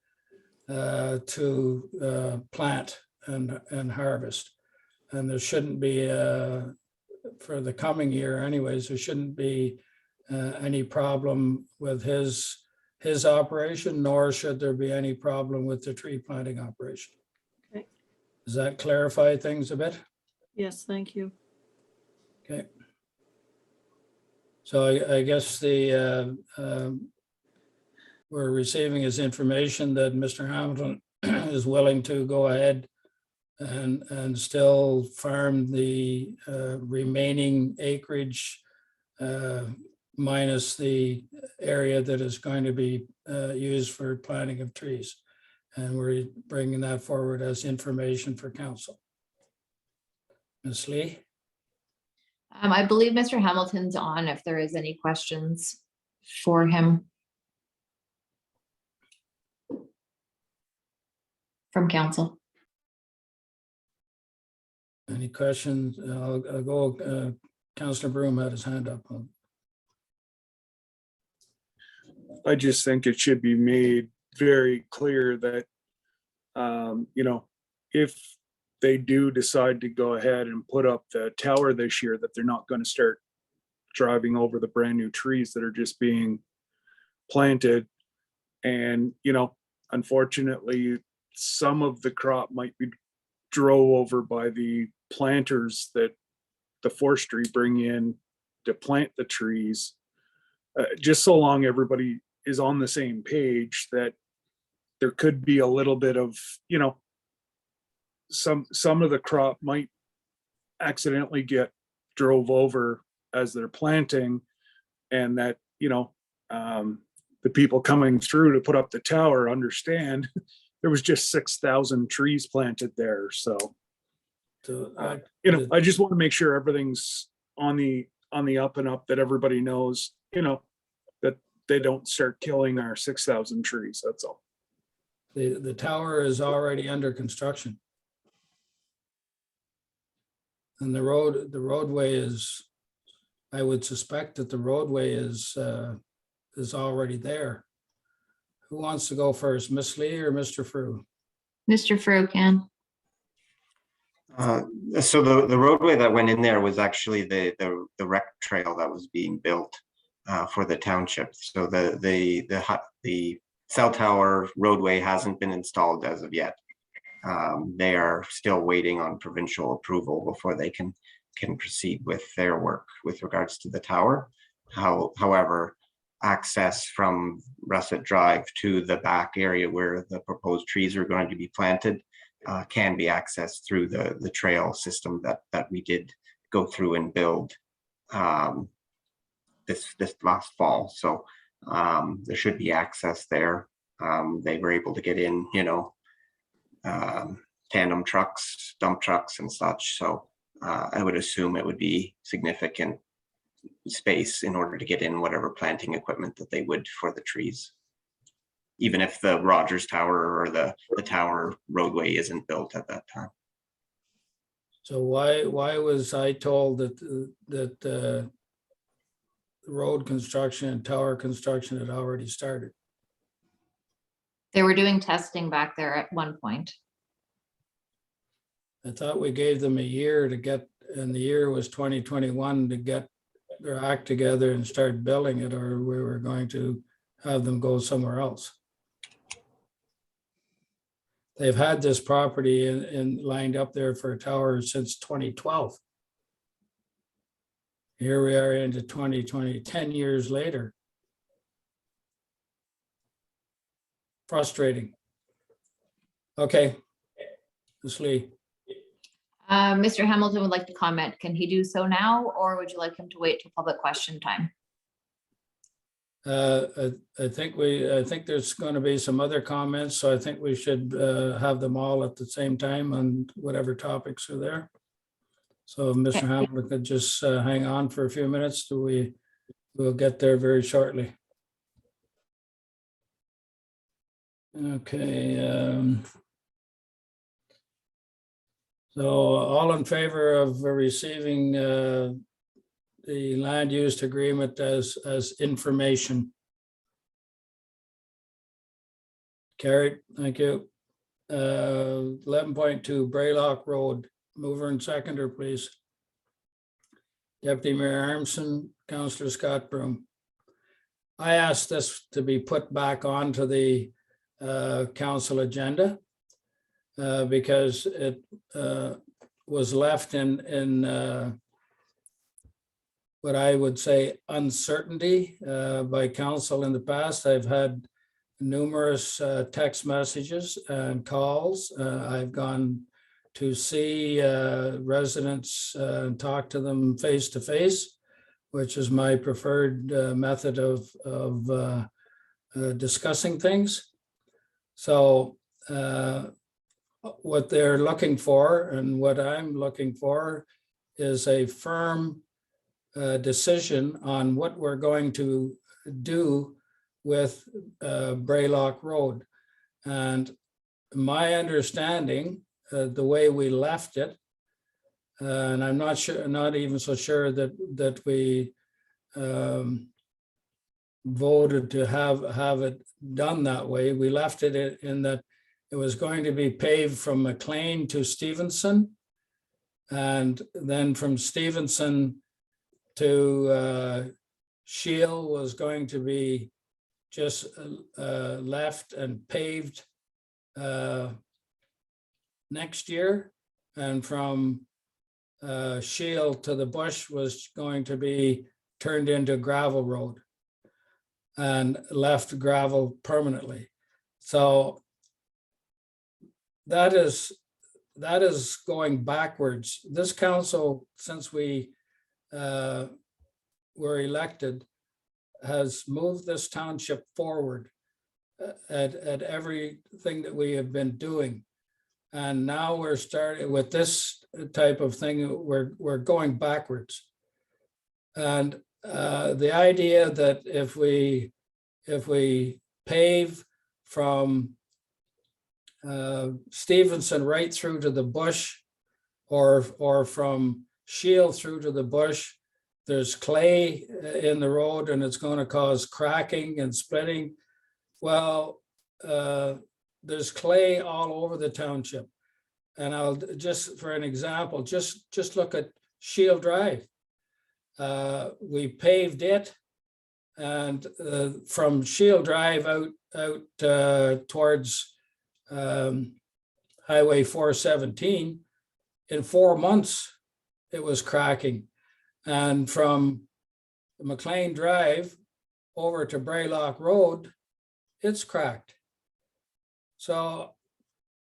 to plant and harvest. And there shouldn't be, for the coming year anyways, there shouldn't be any problem with his operation, nor should there be any problem with the tree planting operation. Okay. Does that clarify things a bit? Yes, thank you. Okay. So I guess we're receiving his information that Mr. Hamilton is willing to go ahead and still farm the remaining acreage minus the area that is going to be used for planting of trees. And we're bringing that forward as information for council. Ms. Lee? I believe Mr. Hamilton's on if there is any questions for him from council. Any questions? I'll go, Councillor Broom had his hand up. I just think it should be made very clear that, if they do decide to go ahead and put up the tower this year, that they're not going to start driving over the brand new trees that are just being planted. And, unfortunately, some of the crop might be drove over by the planters that the forestry bring in to plant the trees. Just so long everybody is on the same page, that there could be a little bit of, some of the crop might accidentally get drove over as they're planting, and that, the people coming through to put up the tower understand there was just 6,000 trees planted there. So, I just want to make sure everything's on the up and up, that everybody knows, that they don't start killing our 6,000 trees. That's all. The tower is already under construction. And the roadway is, I would suspect that the roadway is already there. Who wants to go first, Miss Lee or Mr. Frew? Mr. Frew can. So the roadway that went in there was actually the rec trail that was being built for the township. So the cell tower roadway hasn't been installed as of yet. They are still waiting on provincial approval before they can proceed with their work with regards to the tower. However, access from Russet Drive to the back area where the proposed trees are going to be planted can be accessed through the trail system that we did go through and build this last fall. So there should be access there. They were able to get in, tandem trucks, dump trucks and such. So I would assume it would be significant space in order to get in whatever planting equipment that they would for the trees. even if the Rogers Tower or the Tower roadway isn't built at that time. So why was I told that road construction and tower construction had already started? They were doing testing back there at one point. I thought we gave them a year to get, and the year was 2021 to get their act together and start building it, or we were going to have them go somewhere else. They've had this property in lined up there for a tower since 2012. Here we are into 2020, 10 years later. Frustrating. Okay, Ms. Lee. Mr. Hamilton would like to comment. Can he do so now, or would you like him to wait till public question time? I think there's going to be some other comments, so I think we should have them all at the same time on whatever topics are there. So if Mr. Hamilton could just hang on for a few minutes till we'll get there very shortly. Okay. So all in favor of receiving the land use agreement as information? Carried, thank you. 11.2 Braylock Road, mover and seconder, please. Deputy Mayor Armson, Councillor Scott Broom. I asked this to be put back onto the council agenda because it was left in what I would say uncertainty by council in the past. I've had numerous text messages and calls. I've gone to see residents and talk to them face to face, which is my preferred method of discussing things. So what they're looking for and what I'm looking for is a firm decision on what we're going to do with Braylock Road. And my understanding, the way we left it, and I'm not sure, not even so sure that we voted to have it done that way. We left it in that it was going to be paved from McLean to Stevenson, and then from Stevenson to Shield was going to be just left and paved next year, and from Shield to the bush was going to be turned into gravel road and left gravel permanently. So that is going backwards. This council, since we were elected, has moved this township forward at everything that we have been doing. And now we're starting with this type of thing, we're going backwards. And the idea that if we pave from Stevenson right through to the bush, or from Shield through to the bush, there's clay in the road and it's going to cause cracking and splitting. Well, there's clay all over the township. And I'll just, for an example, just look at Shield Drive. We paved it, and from Shield Drive out towards Highway 417, in 4 months, it was cracking. And from McLean Drive over to Braylock Road, it's cracked. So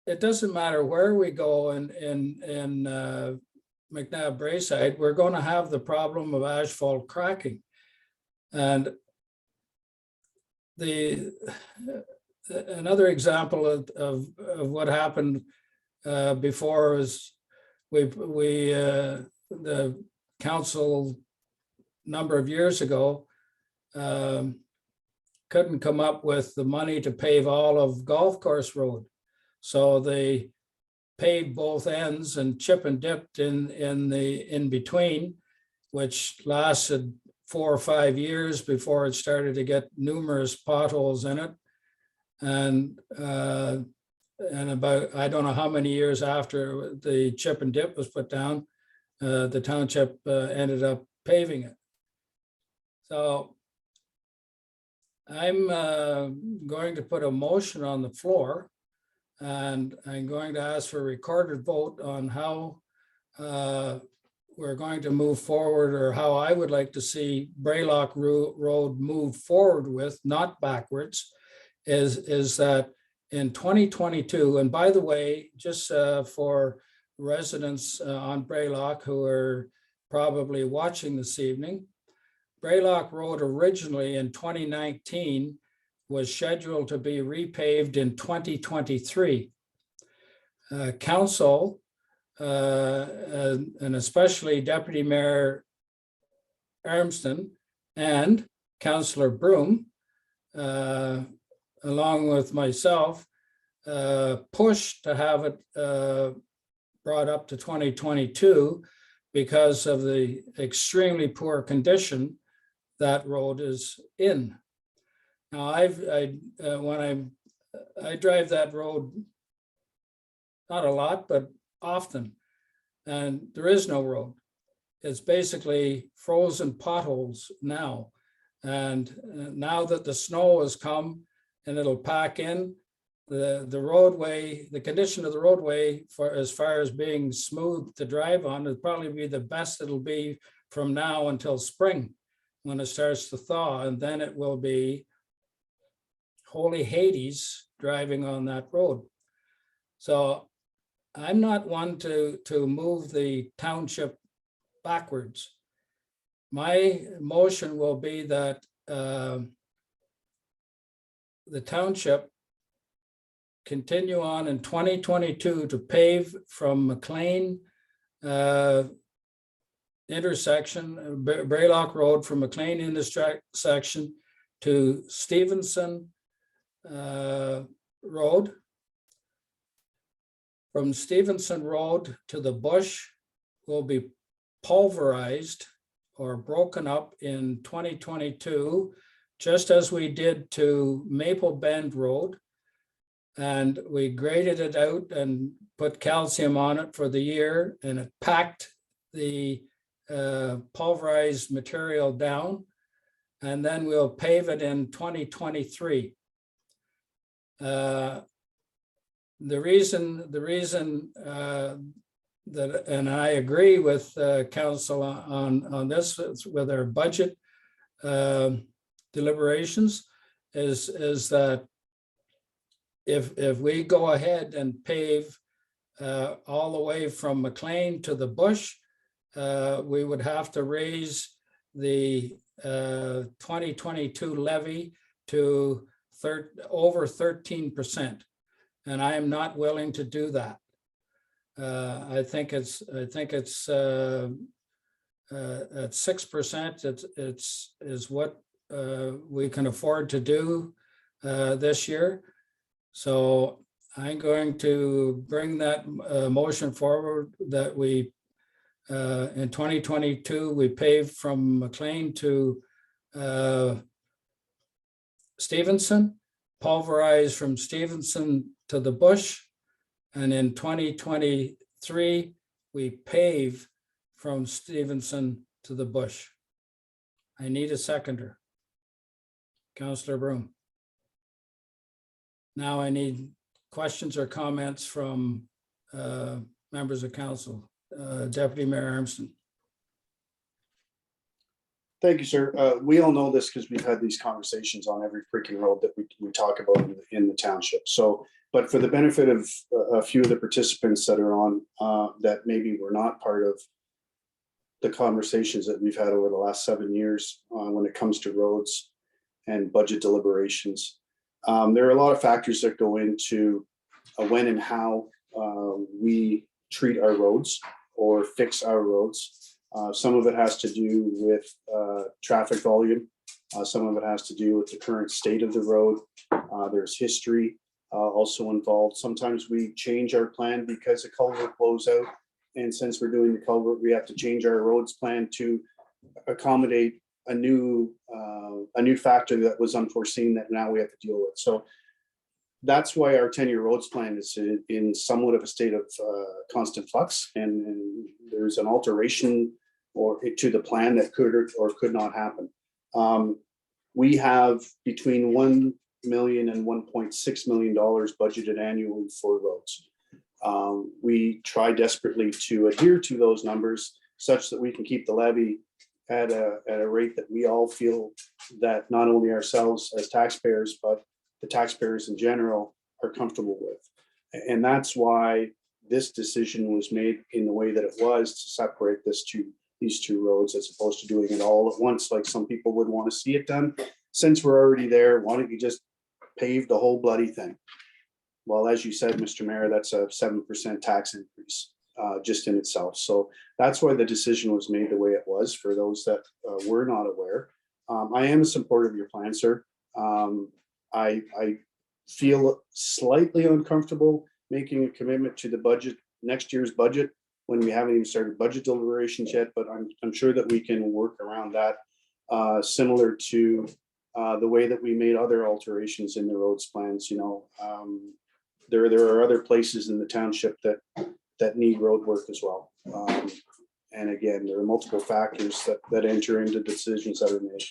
it doesn't matter where we go in McNabb Braeside, we're going to have the problem of asphalt cracking. And another example of what happened before is the council number of years ago couldn't come up with the money to pave all of Golf Course Road. So they paved both ends and chip and dipped in between, which lasted 4 or 5 years before it started to get numerous potholes in it. And about, I don't know how many years after the chip and dip was put down, the township ended up paving it. So I'm going to put a motion on the floor, and I'm going to ask for a recorded vote on how we're going to move forward, or how I would like to see Braylock Road move forward with, not backwards, is that in 2022, and by the way, just for residents on Braylock who are probably watching this evening, Braylock Road originally in 2019 was scheduled to be repaved in 2023. Council, and especially Deputy Mayor Armston and Councillor Broom, along with myself, pushed to have it brought up to 2022 because of the extremely poor condition that road is in. Now, when I drive that road, not a lot, but often, and there is no road. It's basically frozen potholes now. And now that the snow has come and it'll pack in, the roadway, the condition of the roadway for as far as being smooth to drive on, will probably be the best it'll be from now until spring, when it starts to thaw, and then it will be holy Hades driving on that road. So I'm not one to move the township backwards. My motion will be that the township continue on in 2022 to pave from McLean intersection, Braylock Road from McLean intersection to Stevenson Road. From Stevenson Road to the bush will be pulverized or broken up in 2022, just as we did to Maple Bend Road. And we graded it out and put calcium on it for the year, and it packed the pulverized material down. And then we'll pave it in 2023. The reason that, and I agree with Council on this, with our budget deliberations, is that if we go ahead and pave all the way from McLean to the bush, we would have to raise the 2022 levy to over 13%. And I am not willing to do that. I think it's at 6%. Is what we can afford to do this year. So I'm going to bring that motion forward that we in 2022 we pave from McLean to Stevenson, pulverize from Stevenson to the bush, and in 2023 we pave from Stevenson to the bush. I need a seconder. Councillor Broom. Now I need questions or comments from members of council. Deputy Mayor Armston. Thank you, sir. We all know this because we've had these conversations on every freaking road that we talk about in the township. So, but for the benefit of a few of the participants that are on that maybe were not part of the conversations that we've had over the last 7 years when it comes to roads and budget deliberations, there are a lot of factors that go into when and how we treat our roads or fix our roads. Some of it has to do with traffic volume. Some of it has to do with the current state of the road. There's history also involved. Sometimes we change our plan because a culvert blows out. And since we're doing the culvert, we have to change our roads plan to accommodate a new factor that was unforeseen that now we have to deal with. So that's why our 10-year roads plan is in somewhat of a state of constant flux, and there's an alteration or to the plan that could or could not happen. We have between $1 million and $1.6 million budgeted annually for roads. We try desperately to adhere to those numbers such that we can keep the levy at a rate that we all feel that not only ourselves as taxpayers, but the taxpayers in general are comfortable with. And that's why this decision was made in the way that it was, to separate these two roads as opposed to doing it all at once like some people would want to see it done. Since we're already there, why don't you just pave the whole bloody thing? Well, as you said, Mr. Mayor, that's a 7% tax increase just in itself. So that's why the decision was made the way it was, for those that were not aware. I am a supporter of your plan, sir. I feel slightly uncomfortable making a commitment to the budget, next year's budget, when we haven't even started budget deliberations yet, but I'm sure that we can work around that, similar to the way that we made other alterations in the roads plans. You know, there are other places in the township that need road work as well. And again, there are multiple factors that enter into decisions that are made.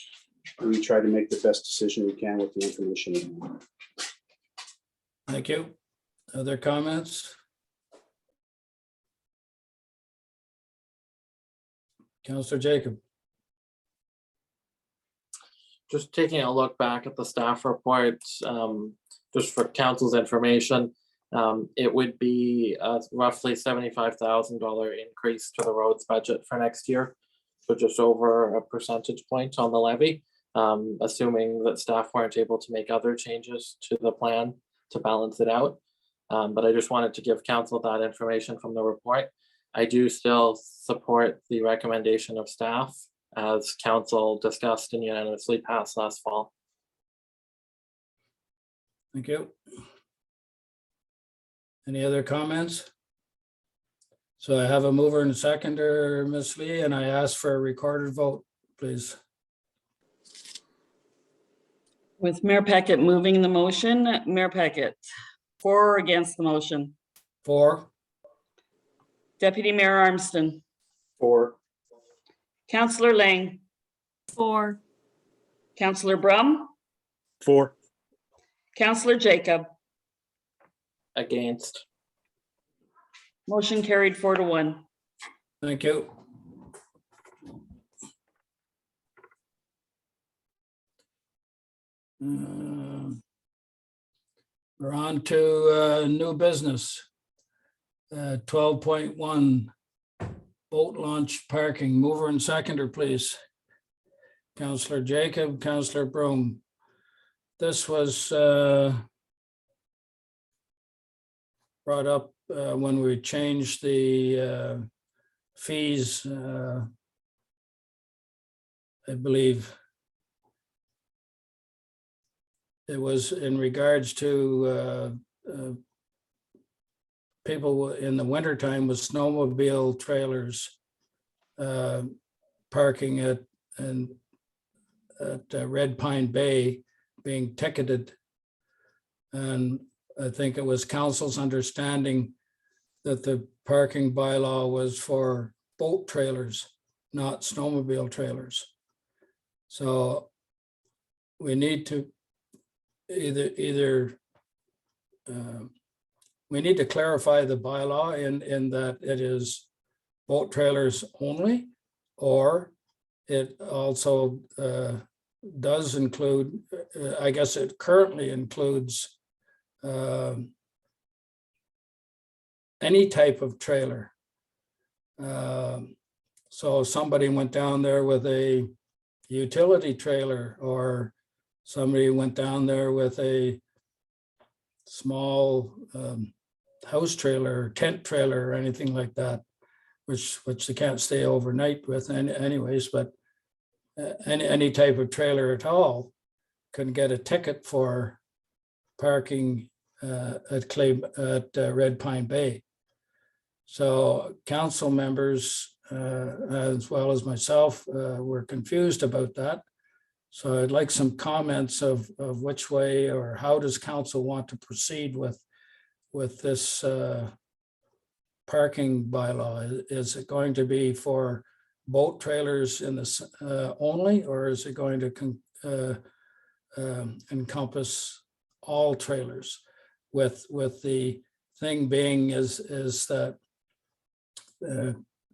We try to make the best decision we can with the information we have. Thank you. Other comments? Councillor Jacob. Just taking a look back at the staff report, just for council's information, it would be a roughly $75,000 increase to the roads budget for next year. So just over a percentage point on the levy, assuming that staff weren't able to make other changes to the plan to balance it out. But I just wanted to give council that information from the report. I do still support the recommendation of staff as council discussed and unanimously passed last fall. Thank you. Any other comments? So I have a mover and a seconder, Ms. Lee, and I ask for a recorded vote, please. With Mayor Packett moving the motion, Mayor Packett, for or against the motion? For. Deputy Mayor Armston, For. Councillor Lang, For. Councillor Brum, For. Councillor Jacob. Against. Motion carried 4-1. Thank you. We're on to new business. 12.1 boat launch parking. Mover and seconder, please. Councillor Jacob, Councillor Broom. This was brought up when we changed the fees, I believe. It was in regards to people in the wintertime with snowmobile trailers parking at Red Pine Bay being ticketed. And I think it was council's understanding that the parking bylaw was for boat trailers, not snowmobile trailers. So we need to we need to clarify the bylaw in that it is boat trailers only, or it also does include, I guess it currently includes any type of trailer. So somebody went down there with a utility trailer, or somebody went down there with a small house trailer, tent trailer, or anything like that, which they can't stay overnight with anyways. But any type of trailer at all can get a ticket for parking at Red Pine Bay. So council members, as well as myself, were confused about that. So I'd like some comments of which way or how does council want to proceed with this parking bylaw? Is it going to be for boat trailers in this only, or is it going to encompass all trailers? With the thing being is that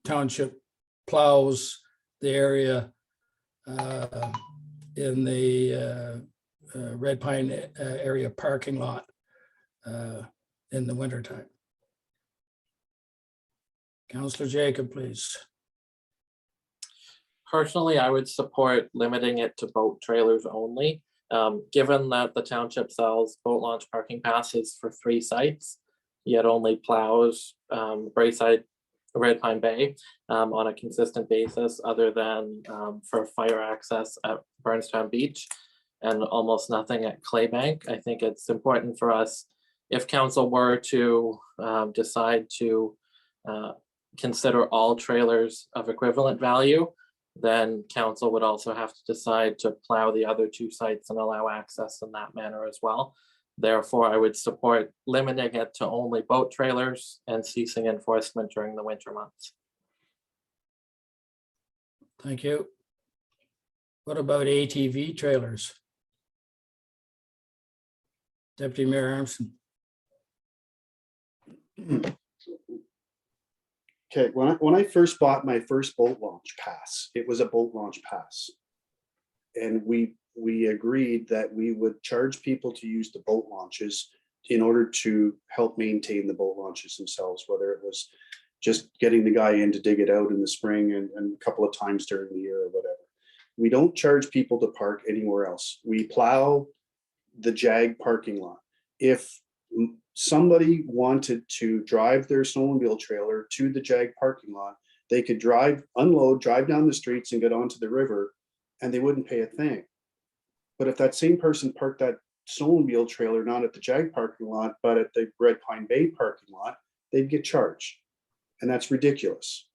township plows the area in the Red Pine area parking lot in the wintertime. Councillor Jacob, please. Personally, I would support limiting it to boat trailers only. Given that the township sells boat launch parking passes for 3 sites, yet only plows Braeside, Red Pine Bay on a consistent basis, other than for fire access at Burnstown Beach and almost nothing at Claybank. I think it's important for us, if council were to decide to consider all trailers of equivalent value, then council would also have to decide to plow the other 2 sites and allow access in that manner as well. Therefore, I would support limiting it to only boat trailers and ceasing enforcement during the winter months. Thank you. What about ATV trailers? Deputy Mayor Armstrong. Okay, when I first bought my first boat launch pass, it was a boat launch pass. And we agreed that we would charge people to use the boat launches in order to help maintain the boat launches themselves, whether it was just getting the guy in to dig it out in the spring and a couple of times during the year or whatever. We don't charge people to park anywhere else. We plow the JAG parking lot. If somebody wanted to drive their snowmobile trailer to the JAG parking lot, they could unload, drive down the streets and get onto the river, and they wouldn't pay a thing. But if that same person parked that snowmobile trailer not at the JAG parking lot, but at the Red Pine Bay parking lot, they'd get charged. And that's ridiculous.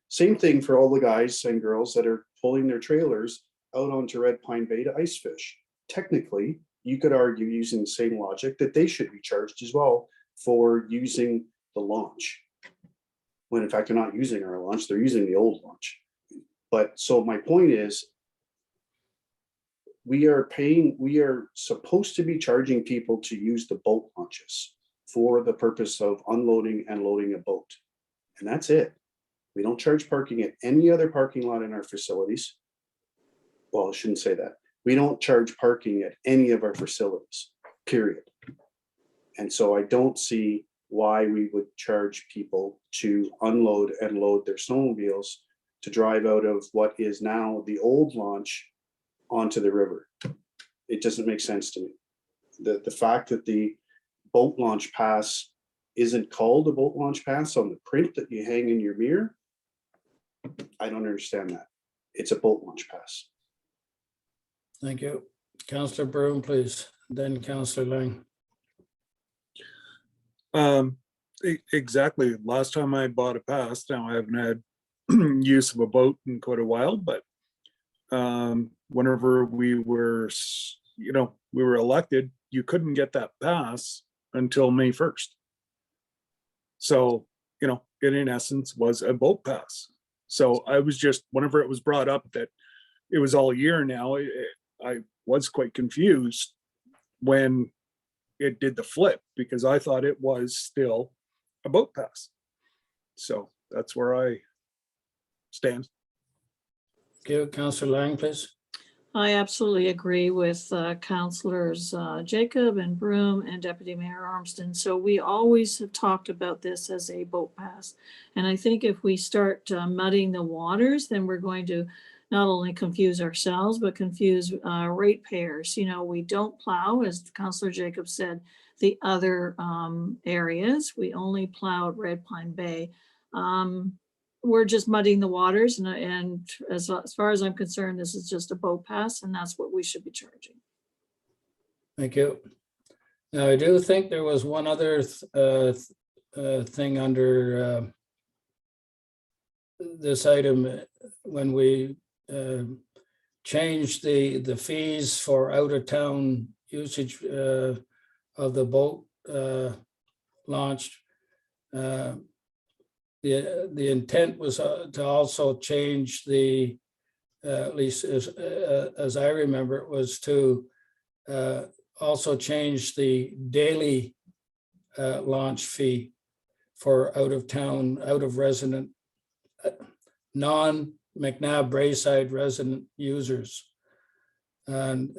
Same thing for all the guys and girls that are pulling their trailers out onto Red Pine Bay to ice fish. Technically, you could argue, using the same logic, that they should be charged as well for using the launch. When in fact, they're not using our launch, they're using the old launch. But so my point is, we are supposed to be charging people to use the boat launches for the purpose of unloading and loading a boat. And that's it. We don't charge parking at any other parking lot in our facilities. Well, I shouldn't say that. We don't charge parking at any of our facilities, period. And so I don't see why we would charge people to unload and load their snowmobiles to drive out of what is now the old launch onto the river. It doesn't make sense to me. The fact that the boat launch pass isn't called a boat launch pass on the print that you hang in your mirror, I don't understand that. It's a boat launch pass. Thank you. Councillor Broom, please. Then Councillor Lang. Exactly. Last time I bought a pass, now I haven't had use of a boat in quite a while, but whenever we were elected, you couldn't get that pass until May 1st. So, it in essence was a boat pass. So I was just, whenever it was brought up that it was all year now, I was quite confused when it did the flip, because I thought it was still a boat pass. So that's where I stand. Thank you. Councillor Lang, please. I absolutely agree with councillors Jacob and Broom and Deputy Mayor Armstrong. So we always have talked about this as a boat pass. And I think if we start muddying the waters, then we're going to not only confuse ourselves, but confuse ratepayers. We don't plow, as Councillor Jacob said, the other areas. We only plow at Red Pine Bay. we're just muddying the waters, and as far as I'm concerned, this is just a boat pass, and that's what we should be charging. Thank you. Now, I do think there was one other thing under this item when we changed the fees for out-of-town usage of the boat launch. The intent was to also change the, at least as I remember, it was to also change the daily launch fee for out-of-town, out-of-resident, non-McNabb Braeside resident users. And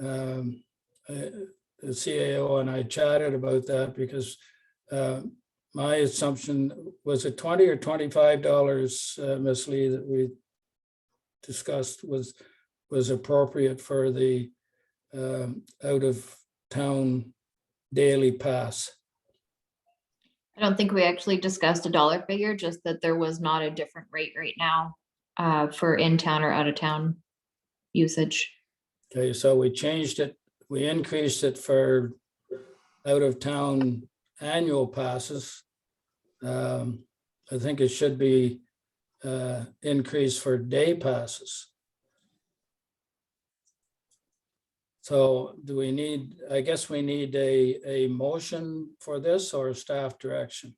the CAO and I chatted about that because my assumption was it $20 or $25, Ms. Lee, that we discussed was appropriate for the out-of-town daily pass. I don't think we actually discussed a dollar figure, just that there was not a different rate right now for in-town or out-of-town usage. Okay, so we changed it, we increased it for out-of-town annual passes. I think it should be increased for day passes. So do we need, I guess we need a motion for this or staff direction?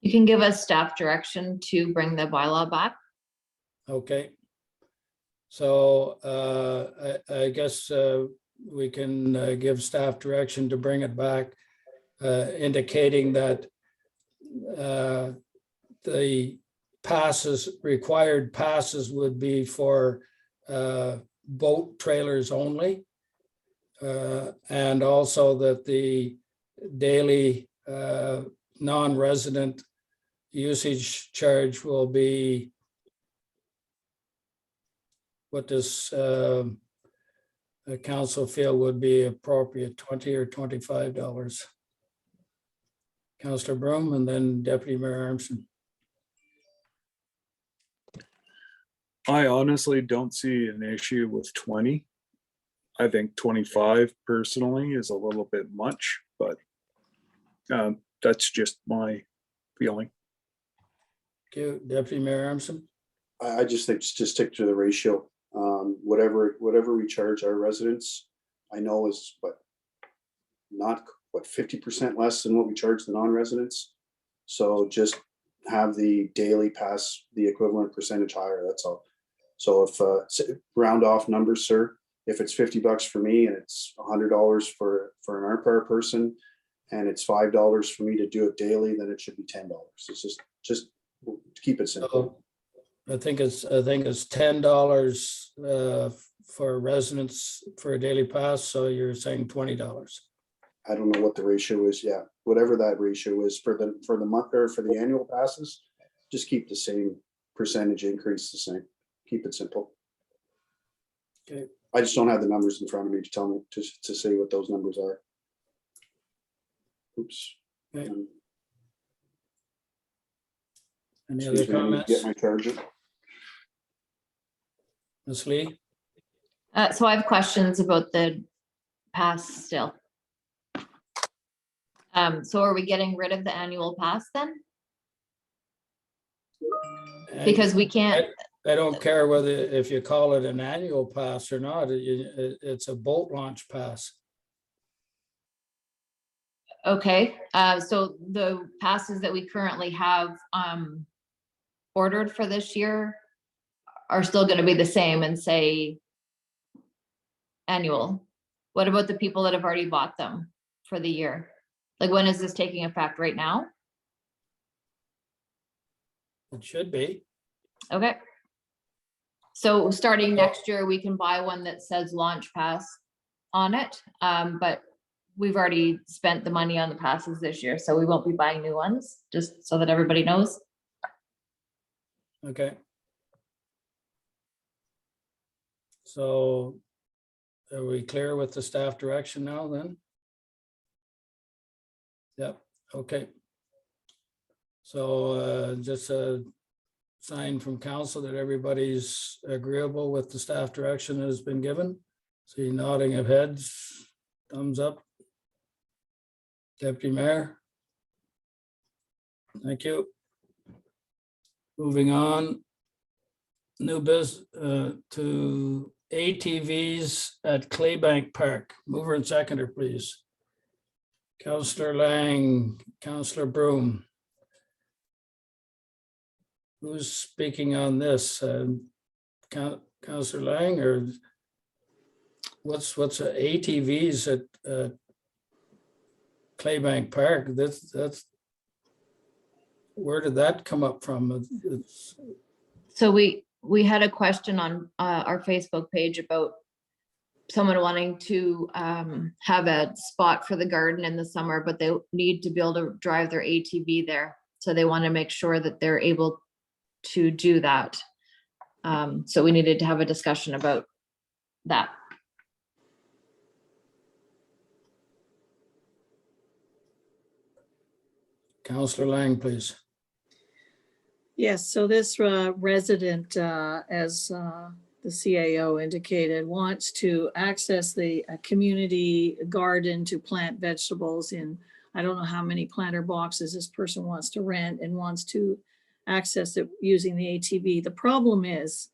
You can give us staff direction to bring the bylaw back. Okay. So I guess we can give staff direction to bring it back, indicating that the passes, required passes would be for boat trailers only. And also that the daily non-resident usage charge will be, what does the council feel would be appropriate, $20 or $25? Councillor Broom and then Deputy Mayor Armstrong. I honestly don't see an issue with 20. I think 25 personally is a little bit much, but that's just my feeling. Thank you, Deputy Mayor Armstrong. I just think just stick to the ratio. Whatever we charge our residents, I know is not 50% less than what we charge the non-residents. So just have the daily pass the equivalent percentage higher. That's all. So if round off numbers, sir, if it's $50 for me and it's $100 for an RPAR person, and it's $5 for me to do it daily, then it should be $10. It's just keep it simple. I think it's $10 for residents for a daily pass. So you're saying $20. I don't know what the ratio is. Yeah, whatever that ratio is for the month or for the annual passes, just keep the same percentage increase the same. Keep it simple. Okay. I just don't have the numbers in front of me to tell me to say what those numbers are. Oops. Okay. Any Excuse other me, I need to comments? get my charger. Ms. Lee? So I have questions about the pass still. So are we getting rid of the annual pass then? Because we can't. I don't care whether, if you call it an annual pass or not, it's a boat launch pass. Okay, so the passes that we currently have ordered for this year are still going to be the same and say annual. What about the people that have already bought them for the year? Like, when is this taking effect? Right now? It should be. Okay. So starting next year, we can buy one that says launch pass on it, but we've already spent the money on the passes this year, so we won't be buying new ones, just so that everybody knows. Okay. So are we clear with the staff direction now then? Yep, okay. So just sign from council that everybody's agreeable with the staff direction that has been given? See nodding of heads, thumbs up. Deputy Mayor? Thank you. Moving on. New business to ATVs at Claybank Park. Mover and seconder, please. Councillor Lang, Councillor Broom. Who's speaking on this? Councillor Lang, or what's ATVs at Claybank Park? That's where did that come up from? So we had a question on our Facebook page about someone wanting to have a spot for the garden in the summer, but they need to be able to drive their ATV there. So they want to make sure that they're able to do that. So we needed to have a discussion about that. Councillor Lang, please. Yes, so this resident, as the CAO indicated, wants to access the community garden to plant vegetables in, I don't know how many planter boxes this person wants to rent, and wants to access it using the ATV. The problem is,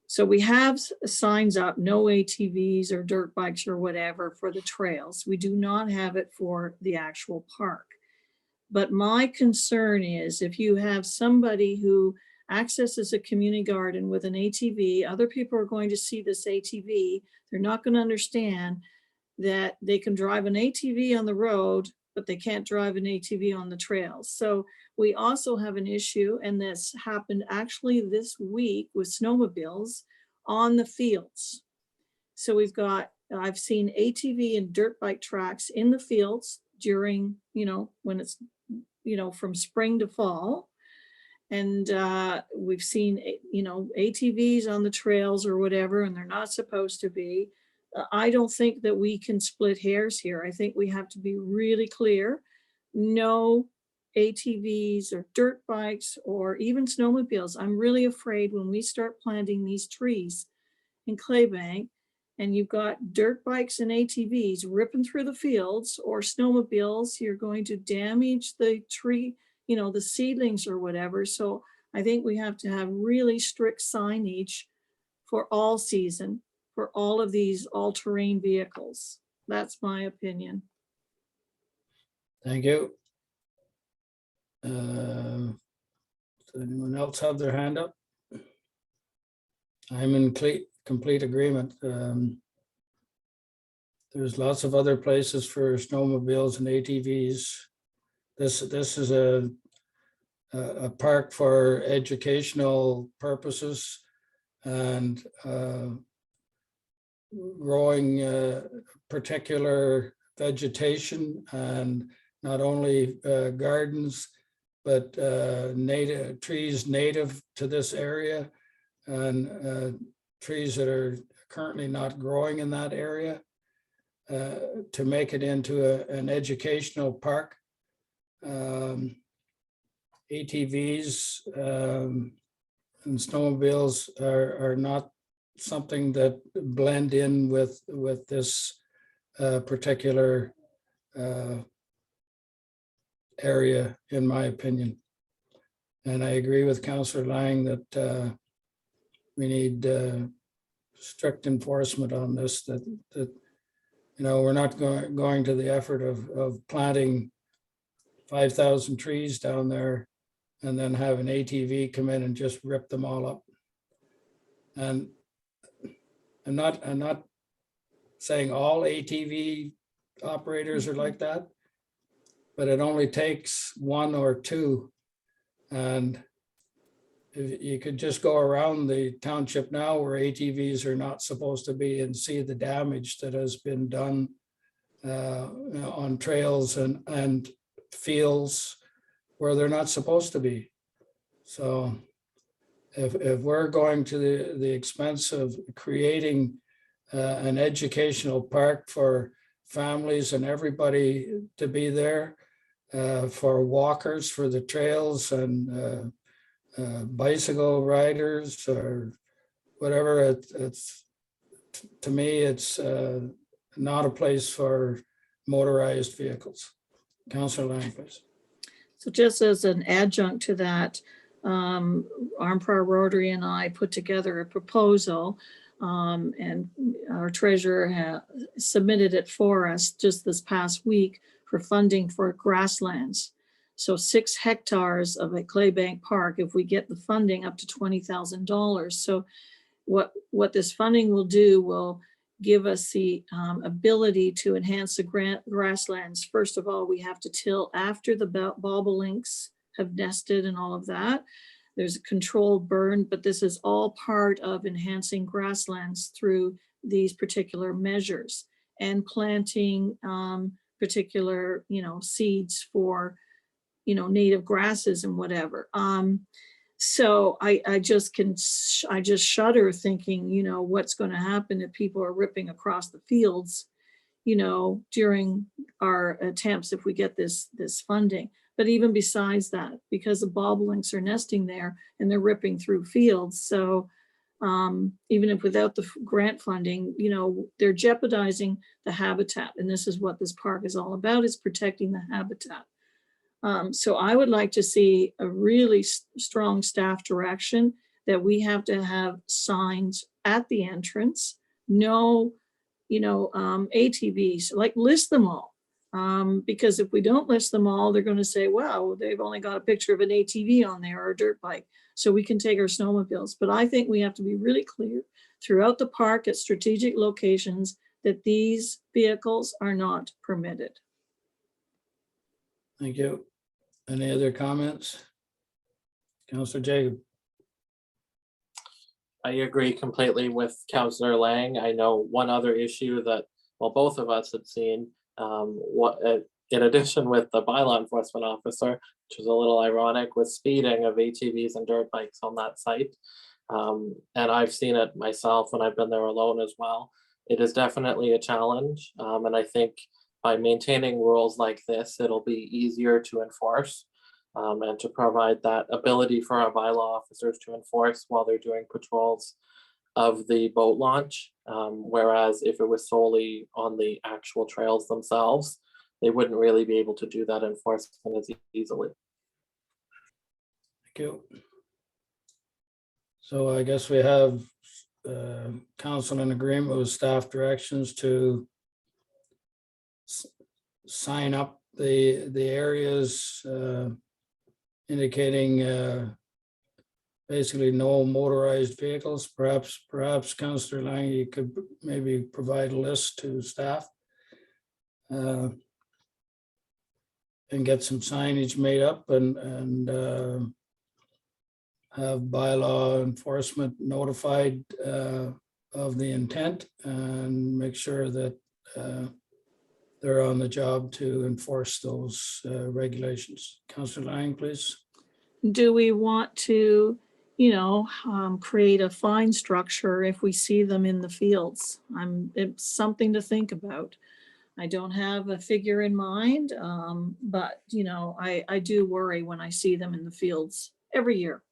so we have signs up, no ATVs or dirt bikes or whatever for the trails. We do not have it for the actual park. But my concern is if you have somebody who accesses a community garden with an ATV, other people are going to see this ATV. They're not going to understand that they can drive an ATV on the road, but they can't drive an ATV on the trails. So we also have an issue, and this happened actually this week with snowmobiles on the fields. So we've got, I've seen ATV and dirt bike tracks in the fields during, when it's, from spring to fall. And we've seen, ATVs on the trails or whatever, and they're not supposed to be. I don't think that we can split hairs here. I think we have to be really clear. No ATVs or dirt bikes or even snowmobiles. I'm really afraid when we start planting these trees in Claybank and you've got dirt bikes and ATVs ripping through the fields, or snowmobiles, you're going to damage the tree, the seedlings or whatever. So I think we have to have really strict signage for all season, for all of these all-terrain vehicles. That's my opinion. Thank you. Does anyone else have their hand up? I'm in complete agreement. There's lots of other places for snowmobiles and ATVs. This is a park for educational purposes and growing particular vegetation, and not only gardens, but native trees native to this area, and trees that are currently not growing in that area, to make it into an educational park. ATVs and snowmobiles are not something that blend in with this particular area, in my opinion. And I agree with Councillor Lang that we need strict enforcement on this, that we're not going to the effort of planting 5,000 trees down there and then have an ATV come in and just rip them all up. And I'm not saying all ATV operators are like that, but it only takes one or two. And if you could just go around the township now where ATVs are not supposed to be and see the damage that has been done on trails and fields where they're not supposed to be. So if we're going to the expense of creating an educational park for families and everybody to be there, for walkers, for the trails, and bicycle riders or whatever. It's, to me, it's not a place for motorized vehicles. Councillor Lang, please. So just as an adjunct to that, Armproud Rotary and I put together a proposal, and our treasurer submitted it for us just this past week for funding for grasslands. So 6 hectares of a Claybank Park, if we get the funding up to $20,000. So what this funding will do will give us the ability to enhance the grasslands. First of all, we have to till after the bobolinks have nested and all of that. There's a controlled burn, but this is all part of enhancing grasslands through these particular measures and planting particular, seeds for, native grasses and whatever. So I just shudder thinking, what's going to happen if people are ripping across the fields, during our attempts if we get this funding. But even besides that, because the bobolinks are nesting there and they're ripping through fields. So even if without the grant funding, they're jeopardizing the habitat. And this is what this park is all about, is protecting the habitat. So I would like to see a really strong staff direction that we have to have signs at the entrance, no, ATVs, like list them all. Because if we don't list them all, they're going to say, wow, they've only got a picture of an ATV on there or a dirt bike, so we can take our snowmobiles. But I think we have to be really clear throughout the park at strategic locations that these vehicles are not permitted. Thank you. Any other comments? Councillor Jacob. I agree completely with Councillor Lang. I know one other issue that, well, both of us have seen, in addition with the bylaw enforcement officer, which is a little ironic, with speeding of ATVs and dirt bikes on that site. And I've seen it myself when I've been there alone as well. It is definitely a challenge. And I think by maintaining rules like this, it'll be easier to enforce and to provide that ability for our bylaw officers to enforce while they're doing patrols of the boat launch. Whereas if it was solely on the actual trails themselves, they wouldn't really be able to do that enforcement as easily. Thank you. So I guess we have council in agreement with staff directions to sign up the areas indicating basically no motorized vehicles. Perhaps Councillor Lang, you could maybe provide a list to staff and get some signage made up and have bylaw enforcement notified of the intent and make sure that they're on the job to enforce those regulations. Councillor Lang, please. Do we want to, create a fine structure if we see them in the fields? It's something to think about. I don't have a figure in mind, but I do worry when I see them in the fields every year.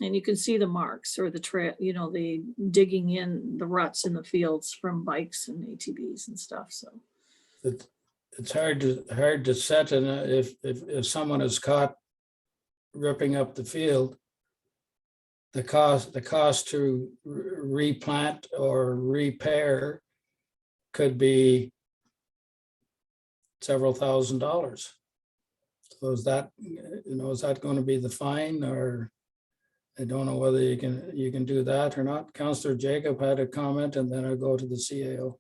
And you can see the marks or the trail, the digging in the ruts in the fields from bikes and ATVs and stuff. So it's hard to set, and if someone is caught ripping up the field, the cost to replant or repair could be several $1,000s. So is that going to be the fine, or I don't know whether you can do that or not. Councillor Jacob had a comment, and then I'll go to the CAO.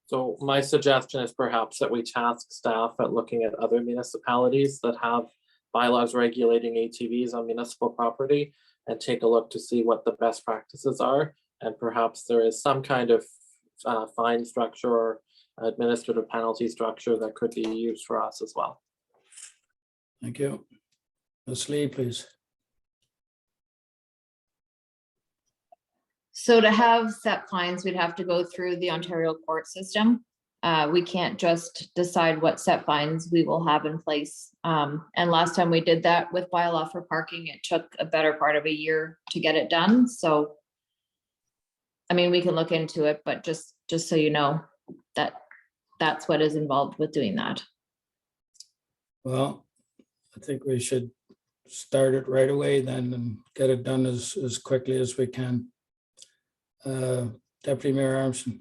So my suggestion is perhaps that we task staff at looking at other municipalities that have bylaws regulating ATVs on municipal property and take a look to see what the best practices are. And perhaps there is some kind of fine structure or administrative penalty structure that could be used for us as well. Thank you. Ms. Lee, please. So to have set fines, we'd have to go through the Ontario court system. We can't just decide what set fines we will have in place. And last time we did that with bylaw for parking, it took a better part of a year to get it done. So, I mean, we can look into it, but just so you know, that's what is involved with doing that. Well, I think we should start it right away then and get it done as quickly as we can. Deputy Mayor Armstrong.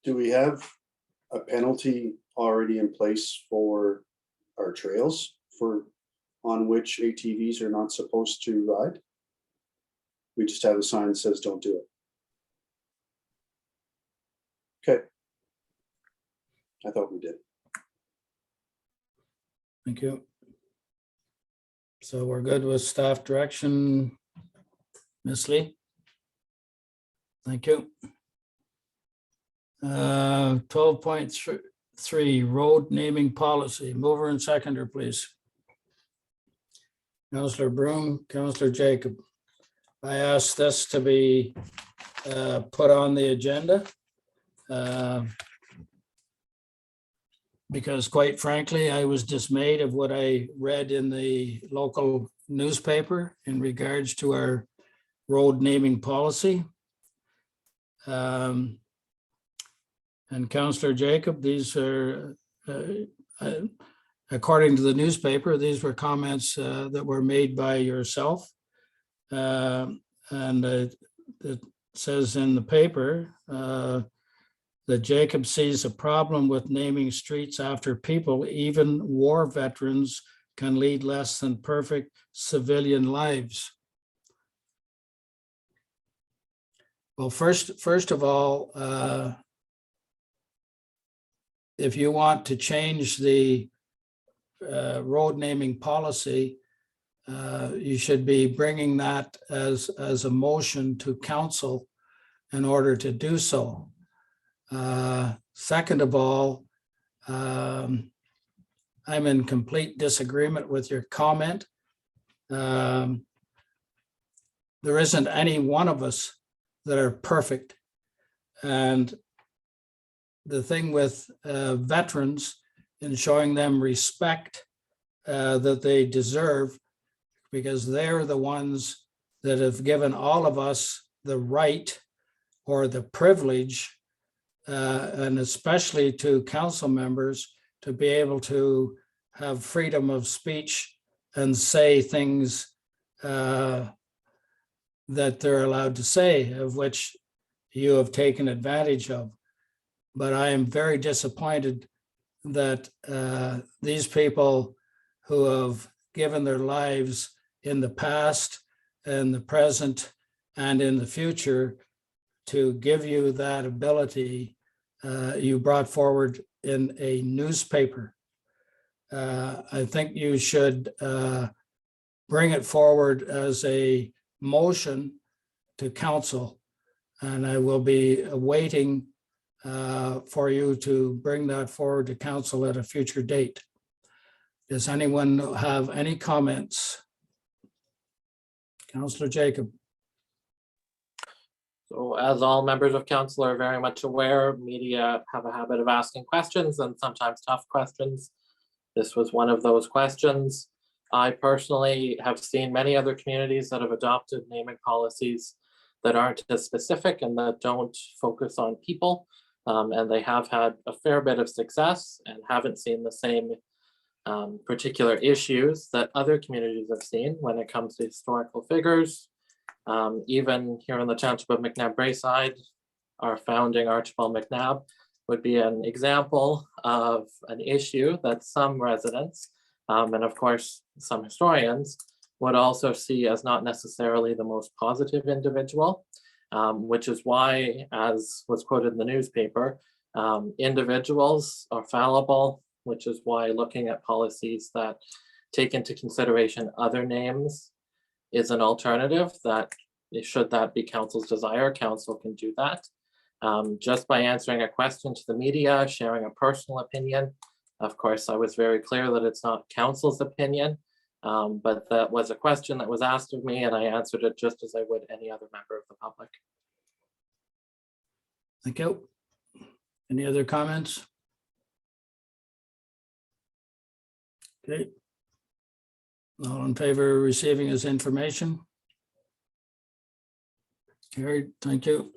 Do we have a penalty already in place for our trails on which ATVs are not supposed to ride? We just have a sign that says don't do it. Okay. I thought we did. Thank you. So we're good with staff direction. Ms. Lee? Thank you. 12.3 road naming policy. Mover and seconder, please. Councillor Broom, Councillor Jacob. I asked this to be put on the agenda because quite frankly, I was dismayed of what I read in the local newspaper in regards to our road naming policy. And Councillor Jacob, these are, according to the newspaper, these were comments that were made by yourself. And it says in the paper that Jacob sees a problem with naming streets after people, even war veterans, can lead less than perfect civilian lives. Well, first of all, if you want to change the road naming policy, you should be bringing that as a motion to council in order to do so. Second of all, I'm in complete disagreement with your comment. There isn't any one of us that are perfect. And the thing with veterans and showing them respect that they deserve, because they're the ones that have given all of us the right or the privilege, and especially to council members, to be able to have freedom of speech and say things that they're allowed to say, of which you have taken advantage of. But I am very disappointed that these people who have given their lives in the past, in the present, and in the future to give you that ability, you brought forward in a newspaper. I think you should bring it forward as a motion to council, and I will be waiting for you to bring that forward to council at a future date. Does anyone have any comments? Councillor Jacob. So as all members of council are very much aware, media have a habit of asking questions and sometimes tough questions. This was one of those questions. I personally have seen many other communities that have adopted naming policies that aren't as specific and that don't focus on people. And they have had a fair bit of success and haven't seen the same particular issues that other communities have seen when it comes to historical figures. Even here in the township of McNabb Braeside, our founding Archibald McNabb would be an example of an issue that some residents, and of course some historians, would also see as not necessarily the most positive individual, which is why, as was quoted in the newspaper, individuals are fallible, which is why looking at policies that take into consideration other names is an alternative. That should that be council's desire, council can do that. Just by answering a question to the media, sharing a personal opinion, of course, I was very clear that it's not council's opinion, but that was a question that was asked of me and I answered it just as I would any other member of the public. Thank you. Any other comments? Okay. All in favor of receiving this information? Carried, thank you.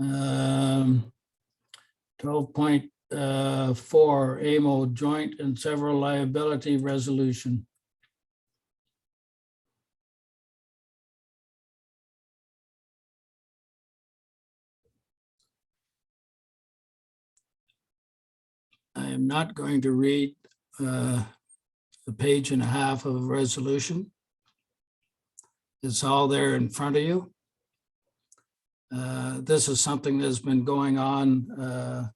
12.4 AMO joint and several liability resolution. I am not going to read the page and a half of a resolution. It's all there in front of you. This is something that's been going on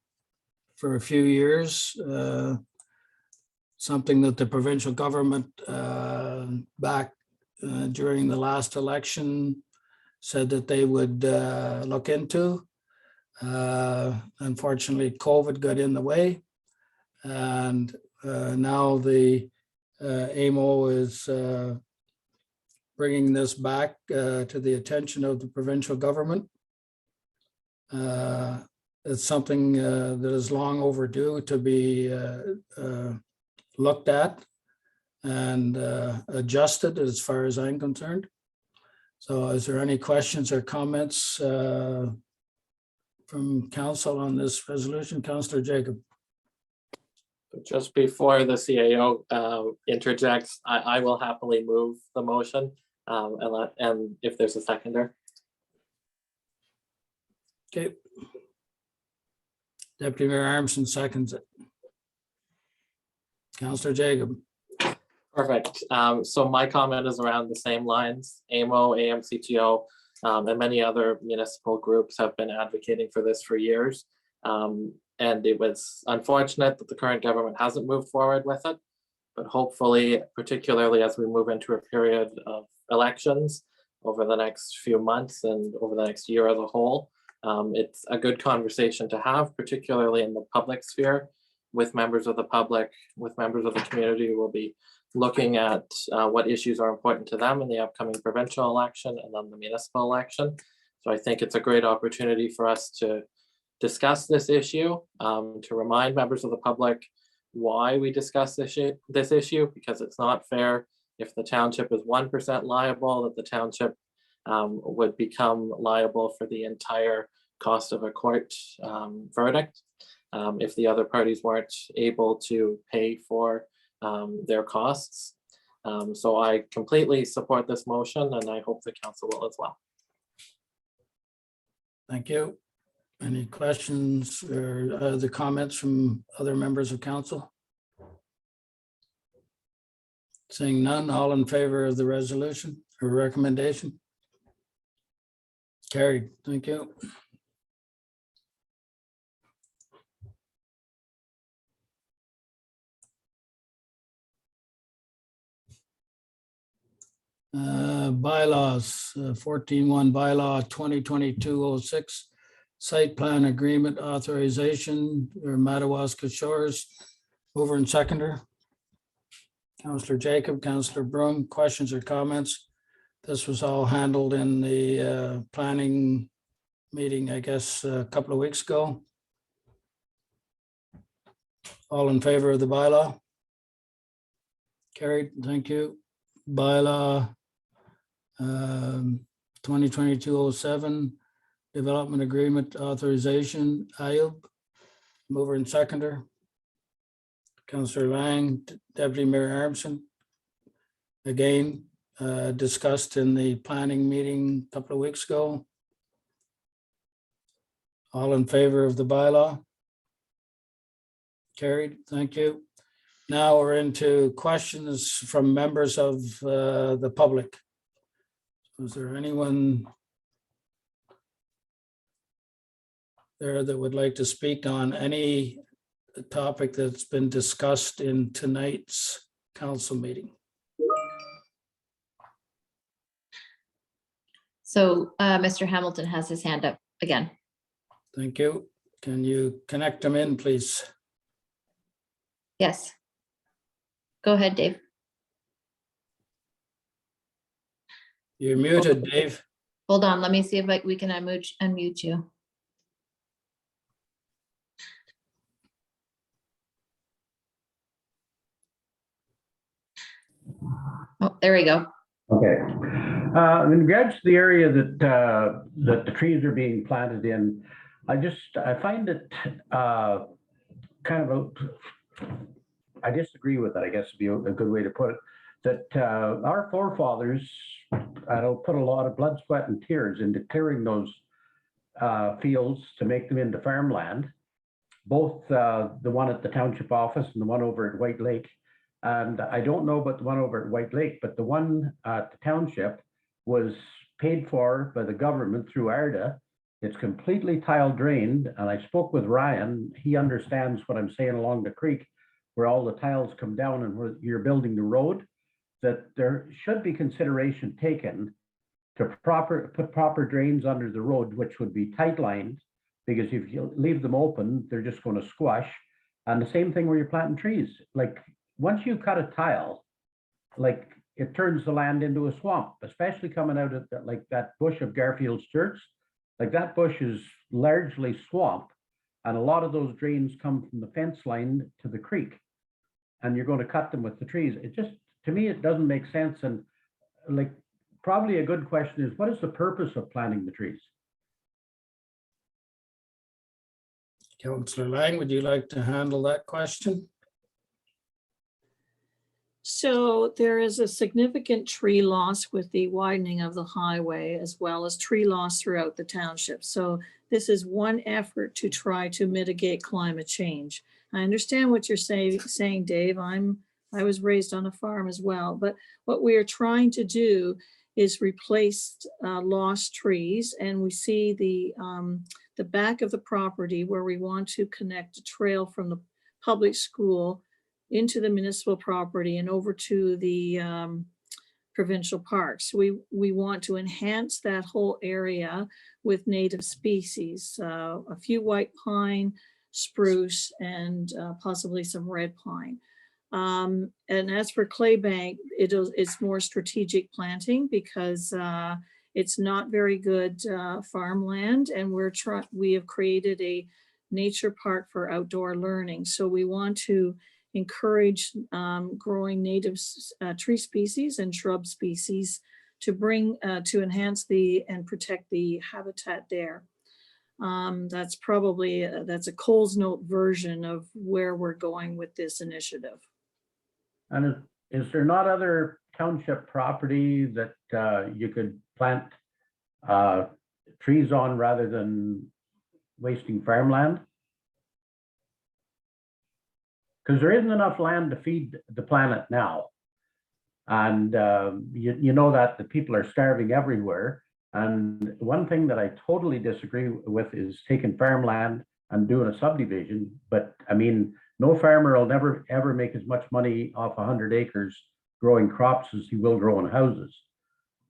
for a few years. Something that the provincial government back during the last election said that they would look into. Unfortunately, COVID got in the way. And now the AMO is bringing this back to the attention of the provincial government. It's something that is long overdue to be looked at and adjusted as far as I'm concerned. So is there any questions or comments from council on this resolution? Councillor Jacob. Just before the CAO interjects, I will happily move the motion and if there's a seconder. Okay. Deputy Mayor Armstrong seconds it. Councillor Jacob. Perfect. So my comment is around the same lines. AMO, AMCTO, and many other municipal groups have been advocating for this for years. And it was unfortunate that the current government hasn't moved forward with it. But hopefully, particularly as we move into a period of elections over the next few months and over the next year as a whole, it's a good conversation to have, particularly in the public sphere, with members of the public, with members of the community who will be looking at what issues are important to them in the upcoming provincial election and then the municipal election. So I think it's a great opportunity for us to discuss this issue, to remind members of the public why we discuss this issue, because it's not fair if the township is 1% liable, that the township would become liable for the entire cost of a court verdict if the other parties weren't able to pay for their costs. So I completely support this motion and I hope the council will as well. Thank you. Any questions or other comments from other members of council? Seeing none, all in favor of the resolution or recommendation? Carried, thank you. Bylaws, 14.1 bylaw 2022-06. Site plan agreement authorization or Madawaska Shores. Mover and seconder. Councillor Jacob, Councillor Broom, questions or comments? This was all handled in the planning meeting, I guess, a couple of weeks ago. All in favor of the bylaw? Carried, thank you. Bylaw 2022-07. Development agreement authorization, Ayub, mover and seconder. Councillor Lang, Deputy Mayor Armstrong. Again, discussed in the planning meeting a couple of weeks ago. All in favor of the bylaw? Carried, thank you. Now we're into questions from members of the public. Is there anyone there that would like to speak on any topic that's been discussed in tonight's council meeting? So Mr. Hamilton has his hand up again. Thank you. Can you connect them in, please? Yes. Go ahead, Dave. You're muted, Dave. Hold on, let me see if we can unmute you. Oh, there we go. Okay. In regards to the area that the trees are being planted in, I find it kind of I disagree with it, I guess would be a good way to put it, that our forefathers, I don't put a lot of blood, sweat, and tears into clearing those fields to make them into farmland, both the one at the township office and the one over at White Lake. And I don't know about the one over at White Lake, but the one at the township was paid for by the government through ARDA. It's completely tile drained. And I spoke with Ryan. He understands what I'm saying along the creek, where all the tiles come down and where you're building the road, that there should be consideration taken to put proper drains under the road, which would be tight lined, because if you leave them open, they're just going to squash. And the same thing where you're planting trees. Like, once you cut a tile, like, it turns the land into a swamp, especially coming out of like that bush of Garfield's Church. Like, that bush is largely swamp, and a lot of those drains come from the fence line to the creek, and you're going to cut them with the trees. It just, to me, it doesn't make sense. And like, probably a good question is, what is the purpose of planting the trees? Councillor Lang, would you like to handle that question? So there is a significant tree loss with the widening of the highway, as well as tree loss throughout the township. So this is one effort to try to mitigate climate change. I understand what you're saying, Dave. I was raised on a farm as well, but what we are trying to do is replace lost trees, and we see the back of the property where we want to connect a trail from the public school into the municipal property and over to the provincial parks. We want to enhance that whole area with native species, a few white pine, spruce, and possibly some red pine. And as for Claybank, it's more strategic planting because it's not very good farmland, and we have created a nature park for outdoor learning. So we want to encourage growing native tree species and shrub species to enhance and protect the habitat there. That's probably that's a Coles Note version of where we're going with this initiative. And is there not other township property that you could plant trees on rather than wasting farmland? Because there isn't enough land to feed the planet now. And you know that the people are starving everywhere. And one thing that I totally disagree with is taking farmland and doing a subdivision. But I mean, no farmer will never ever make as much money off 100 acres growing crops as he will growing houses.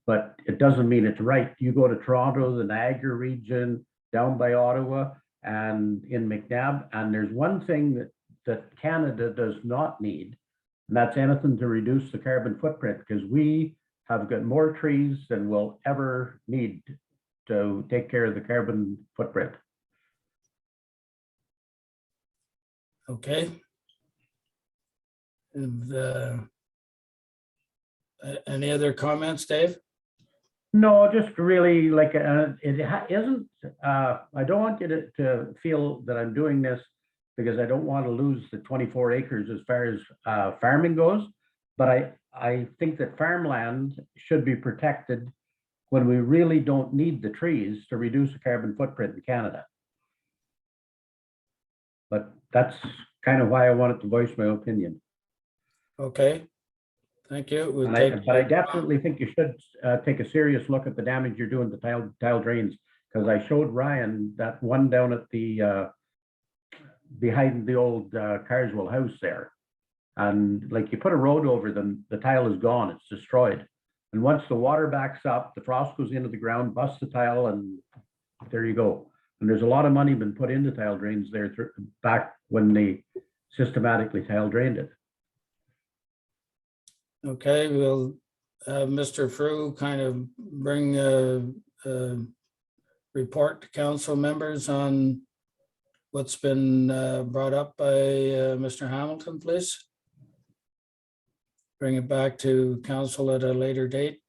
But it doesn't mean it's right. You go to Toronto, the Niagara region, down by Ottawa, and in McNabb, and there's one thing that Canada does not need, and that's anything to reduce the carbon footprint, because we have got more trees than we'll ever need to take care of the carbon footprint. Okay. And any other comments, Dave? No, just really like isn't. I don't want you to feel that I'm doing this because I don't want to lose the 24 acres as far as farming goes. But I think that farmland should be protected when we really don't need the trees to reduce the carbon footprint in Canada. But that's kind of why I wanted to voice my opinion. Okay, thank you. We'll But I definitely think you should take a serious look at the damage you're doing to tile drains, because I showed Ryan that one down at the behind the old Carswell house there. And like, you put a road over them, the tile is gone, it's destroyed. And once the water backs up, the frost goes into the ground, busts the tile, and there you go. And there's a lot of money been put into tile drains there back when they systematically tile drained it. Okay, we'll have Mr. Frew kind of bring report to council members on what's been brought up by Mr. Hamilton, please? Bring it back to council at a later date.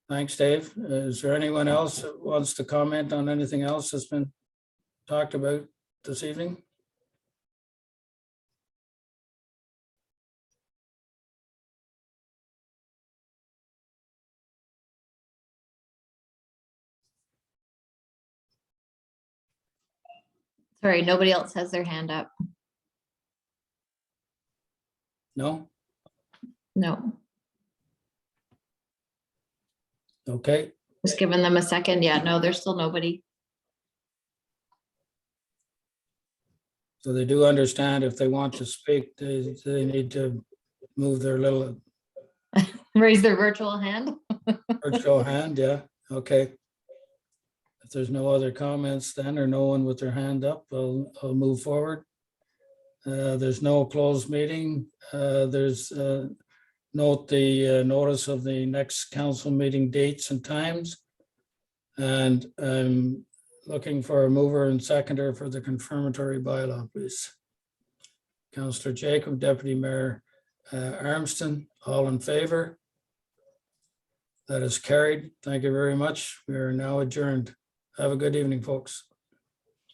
Thanks, Dave. Is there anyone else that wants to comment on anything else that's been talked about this evening? Sorry, nobody else has their hand up. No? No, Okay. just giving them a second. Yeah, no, there's still nobody. So they do understand if they want to speak, they need to move their little Raise their virtual hand. virtual hand, yeah, okay. If there's no other comments then, or no one with their hand up, I'll move forward. There's no closed meeting. There's note the notice of the next council meeting dates and times. And I'm looking for a mover and seconder for the confirmatory bylaw, please. Councillor Jacob, Deputy Mayor Armston, all in favor? That is carried. Thank you very much. We are now adjourned. Have a good evening, folks.